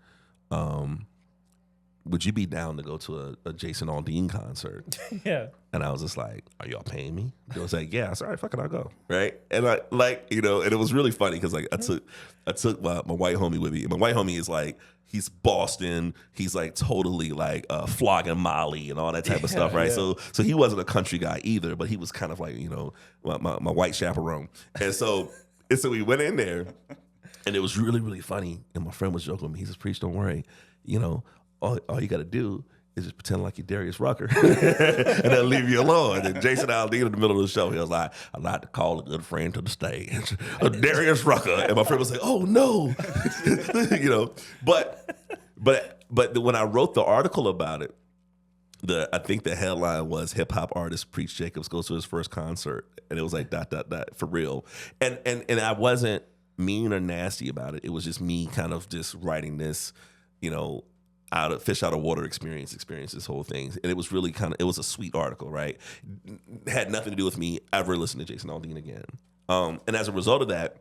would you be down to go to a Jason Aldean concert? Yeah. And I was just like, are y'all paying me? He was like, yeah. I said, all right, fuck it, I'll go. Right? And I, like, you know, and it was really funny because, like, I took my white homie with me. And my white homie is like, he's Boston. He's like totally like flogging Molly and all that type of stuff, right? Yeah. So he wasn't a country guy either, but he was kind of like, you know, my white chaperone. And so we went in there, and it was really, really funny. And my friend was joking with me. He says, Preach, don't worry. You know, all you got to do is just pretend like you're Darius Rucker, and they'll leave you alone. And Jason Aldean in the middle of the show, he was like, I'd like to call a good friend to the stage, Darius Rucker. And my friend was like, oh, no. You know, but when I wrote the article about it, I think the headline was hip hop artist Preach Jacobs goes to his first concert. And it was like, ... for real. And I wasn't mean or nasty about it. It was just me kind of just writing this, you know, fish out of water experience this whole thing. And it was really it was a sweet article, right? It had nothing to do with me ever listening to Jason Aldean again. And as a result of that,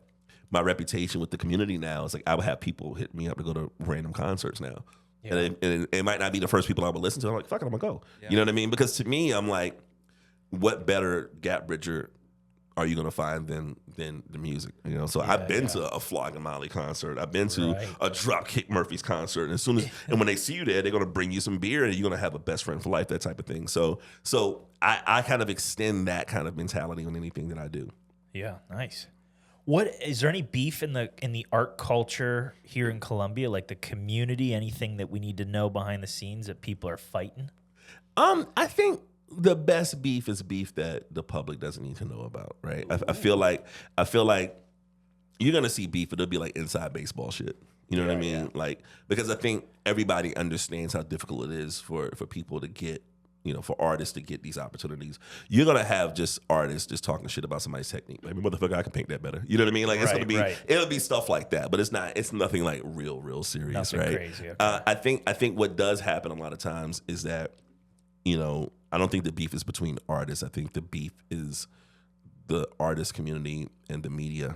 my reputation with the community now is like, I would have people hit me up to go to random concerts now. Yeah. And it might not be the first people I would listen to. I'm like, fuck it, I'm gonna go. Yeah. You know what I mean? Because to me, I'm like, what better gap bridger are you gonna find than the music? You know, so I've been to a Flogging Molly concert. I've been to a Dropkick Murphys concert. And when they see you there, they're gonna bring you some beer, and you're gonna have a best friend for life, that type of thing. So I kind of extend that kind of mentality on anything that I do. Yeah, nice. What is there any beef in the art culture here in Columbia, like the community? Anything that we need to know behind the scenes that people are fighting? I think the best beef is beef that the public doesn't need to know about, right? I feel like you're gonna see beef, but it'll be like inside baseball shit. You know what I mean? Yeah. Like, because I think everybody understands how difficult it is for people to get, you know, for artists to get these opportunities. You're gonna have just artists just talking shit about somebody's technique. Like, motherfucker, I can paint that better. You know what I mean? Like, it's gonna be it'll be stuff like that, but it's nothing like real serious, nothing right? Crazy. Okay. I think what does happen a lot of times is that, you know, I don't think the beef is between artists. I think the beef is the artist community and the media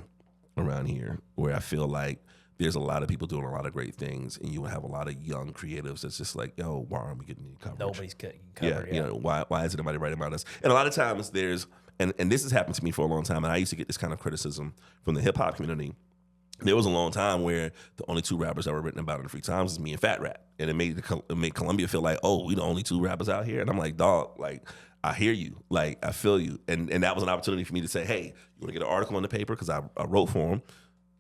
around here, where I feel like there's a lot of people doing a lot of great things, and you have a lot of young creatives that's just like, yo, why aren't we getting any coverage? Nobody's getting covered. Yeah, you know, why isn't anybody writing about us? And a lot of times there's, and this has happened to me for a long time, and I used to get this kind of criticism from the hip hop community. There was a long time where the only two rappers that were written about in the Free Times was me and Fat Rat. And it made Columbia feel like, oh, we the only two rappers out here. And I'm like, dog, like, I hear you. Like, I feel you. And that was an opportunity for me to say, hey, you want to get an article in the paper? Because I wrote for them.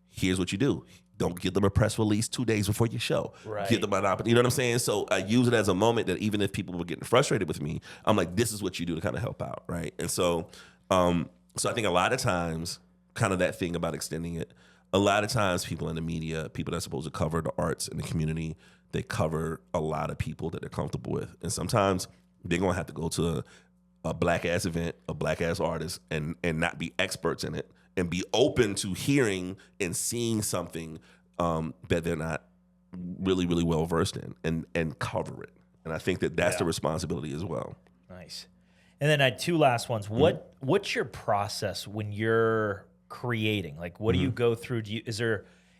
Here's what you do. Don't give them a press release 2 days before your show. Right. Give them an opportunity. You know what I'm saying? So I use it as a moment that even if people were getting frustrated with me, I'm like, this is what you do to kind of help out, right? And so I think a lot of times, kind of that thing about extending it, a lot of times people in the media, people that are supposed to cover the arts and the community, they cover a lot of people that they're comfortable with. And sometimes they're going to have to go to a black-ass event, a black-ass artist, and not be experts in it, and be open to hearing and seeing something that they're not really, really well-versed in, and cover it. And I think that's the responsibility as well. Nice. And then I had two last ones. What's your process when you're creating? Like, what do you go through?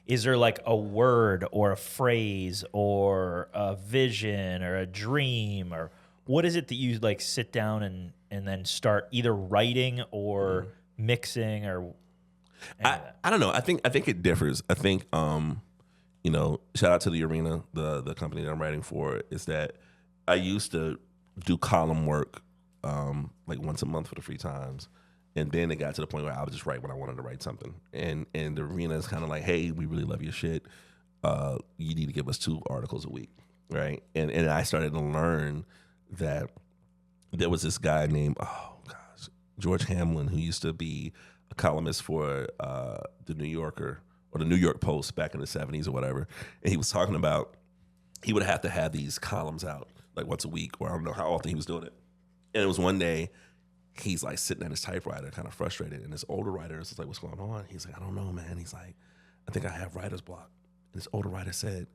Is there like a word or a phrase or a vision or a dream, or what is it that you like sit down and then start either writing or mixing or? I don't know. I think it differs. I think you know, shout out to the Arena, the company that I'm writing for, is that I used to do column work like once a month for the Free Times. And then it got to the point where I would just write when I wanted to write something. And the Arena is kind of like, hey, we really love your shit. You need to give us 2 articles a week, right? And I started to learn that there was this guy named George Hamlin, who used to be a columnist for the New Yorker or the New York Post back in the 70s or whatever, and he was talking about he would have to have these columns out like once a week, or I don't know how often he was doing it. And it was one day he's like sitting at his typewriter, kind of frustrated, and this older writer is like, "What's going on?" He's like, "I don't know, man." He's like, "I think I have writer's block." And this older writer said,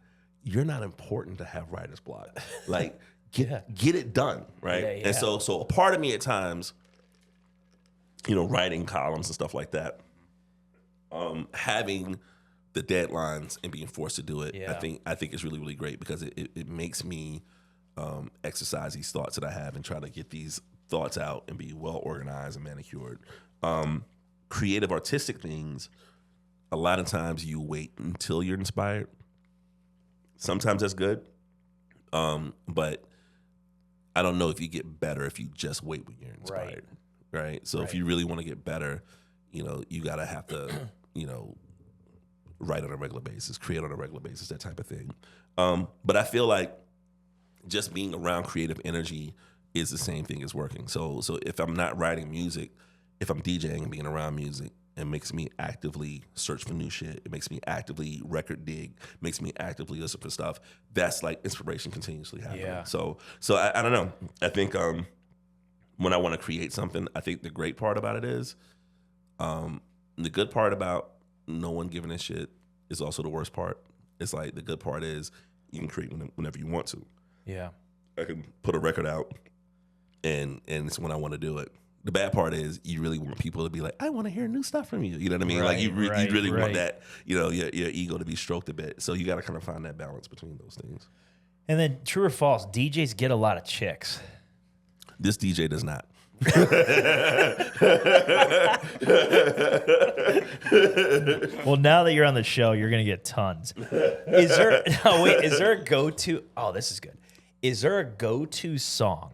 "You're not important to have writer's block. Like, get it done, right?" Yeah, yeah. And so a part of me at times, writing columns and stuff like that, having the deadlines and being forced to do it, Yeah. I think is really, really great because it makes me exercise these thoughts that I have and try to get these thoughts out and be well organized and manicured. Creative, artistic things, a lot of times you wait until you're inspired. Sometimes that's good, but I don't know if you get better if you just wait when you're inspired, right? So if you really want to get better, you gotta have to, write on a regular basis, create on a regular basis, that type of thing. But I feel like just being around creative energy is the same thing as working. So if I'm not writing music, if I'm DJing and being around music, it makes me actively search for new shit. It makes me actively record dig, makes me actively listen for stuff. That's like inspiration continuously happening. Yeah. So I don't know. I think when I want to create something, I think the great part about it is, the good part about no one giving a shit is also the worst part. It's like the good part is you can create whenever you want to. Yeah. I can put a record out and it's when I want to do it. The bad part is you really want people to be like, I want to hear new stuff from you. You know what I mean? Like you really want that, your ego to be stroked a bit. So you got to kind of find that balance between those things. And then true or false, DJs get a lot of chicks. This DJ does not. Well, now that you're on the show, you're gonna get tons. Is there a go-to? Oh, this is good. Is there a go-to song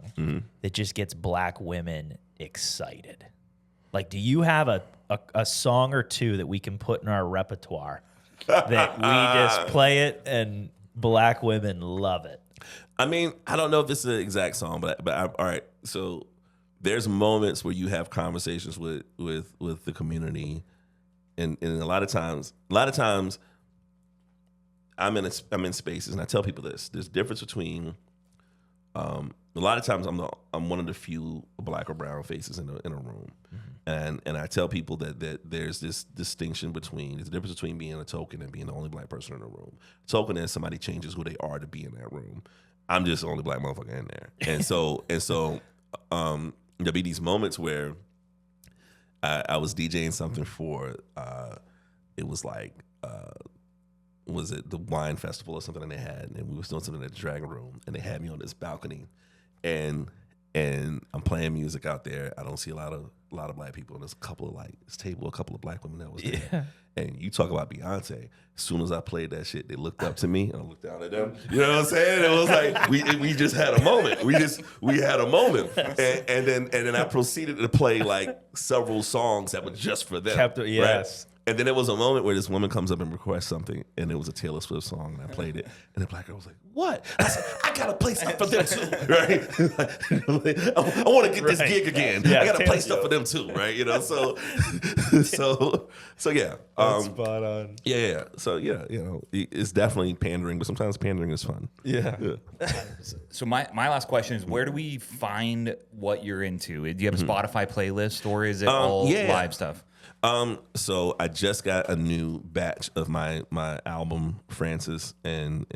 that just gets black women excited? Like, do you have a song or two that we can put in our repertoire that we just play it and black women love it? I mean, I don't know if this is the exact song, but all right. So there's moments where you have conversations with the community, and a lot of times I'm in spaces, and I tell people this. There's a difference between a lot of times I'm one of the few black or brown faces in a room, and I tell people that there's this distinction there's a difference between being a token and being the only black person in the room. Token is somebody changes who they are to be in that room. I'm just the only black motherfucker in there, and so there'll be these moments where I was DJing something for it was like was it the wine festival or something that they had, and we were doing something at the Dragon Room, and they had me on this balcony, and I'm playing music out there. I don't see a lot of black people, and there's a couple of a couple of black women that was there. Yeah. And you talk about Beyonce. As soon as I played that shit, they looked up to me, and I looked down at them. You know what I'm saying? It was like we just had a moment. We had a moment, and then I proceeded to play like several songs that were just for them. Yes. Right? And then there was a moment where this woman comes up and requests something, and it was a Taylor Swift song, and I played it, and the black girl was like, "What?" I said, "I gotta play stuff for them too, right? I want to get this gig again. Yeah, I gotta play Taylor stuff for them too, right? So yeah." Spot on. Yeah. So yeah, it's definitely pandering, but sometimes pandering is fun. Yeah. So my last question is, where do we find what you're into? Do you have a Spotify playlist, or is it all live stuff? So I just got a new batch of my album, Francis, and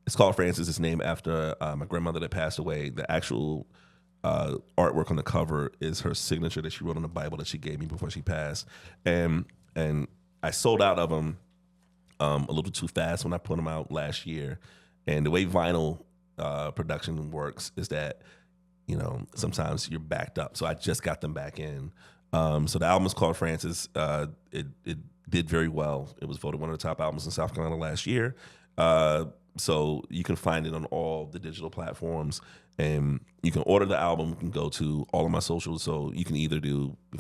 it's called Francis. It's named after my grandmother that passed away. The actual artwork on the cover is her signature that she wrote on the Bible that she gave me before she passed. And I sold out of them a little too fast when I put them out last year. And the way vinyl production works is that, sometimes you're backed up. So I just got them back in. So the album is called Francis. It did very well. It was voted one of the top albums in South Carolina last year. So you can find it on all the digital platforms, and you can order the album. You can go to all of my socials. So you can either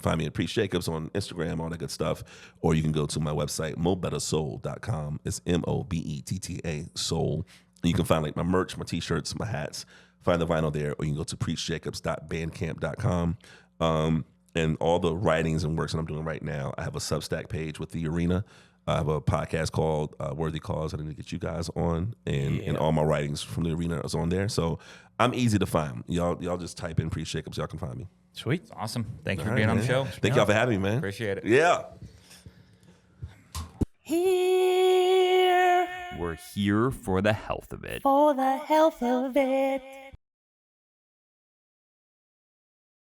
find me at Preach Jacobs on Instagram, all that good stuff, or you can go to my website, mobetasoul.com. It's MOBETTA soul. You can find like my merch, my t-shirts, my hats, find the vinyl there, or you can go to preachjacobs.bandcamp.com. And all the writings and works that I'm doing right now, I have a Substack page with The Arena. I have a podcast called Worthy Cause. I need to get you guys on, and all my writings from The Arena is on there. So I'm easy to find. Y'all just type in Preach Jacobs. Y'all can find me. Sweet. Awesome. Thank you for All being right, on the man. show. Thank y'all for having me, man. Appreciate it. Yeah. Here We're here for the health of it. for the health of it.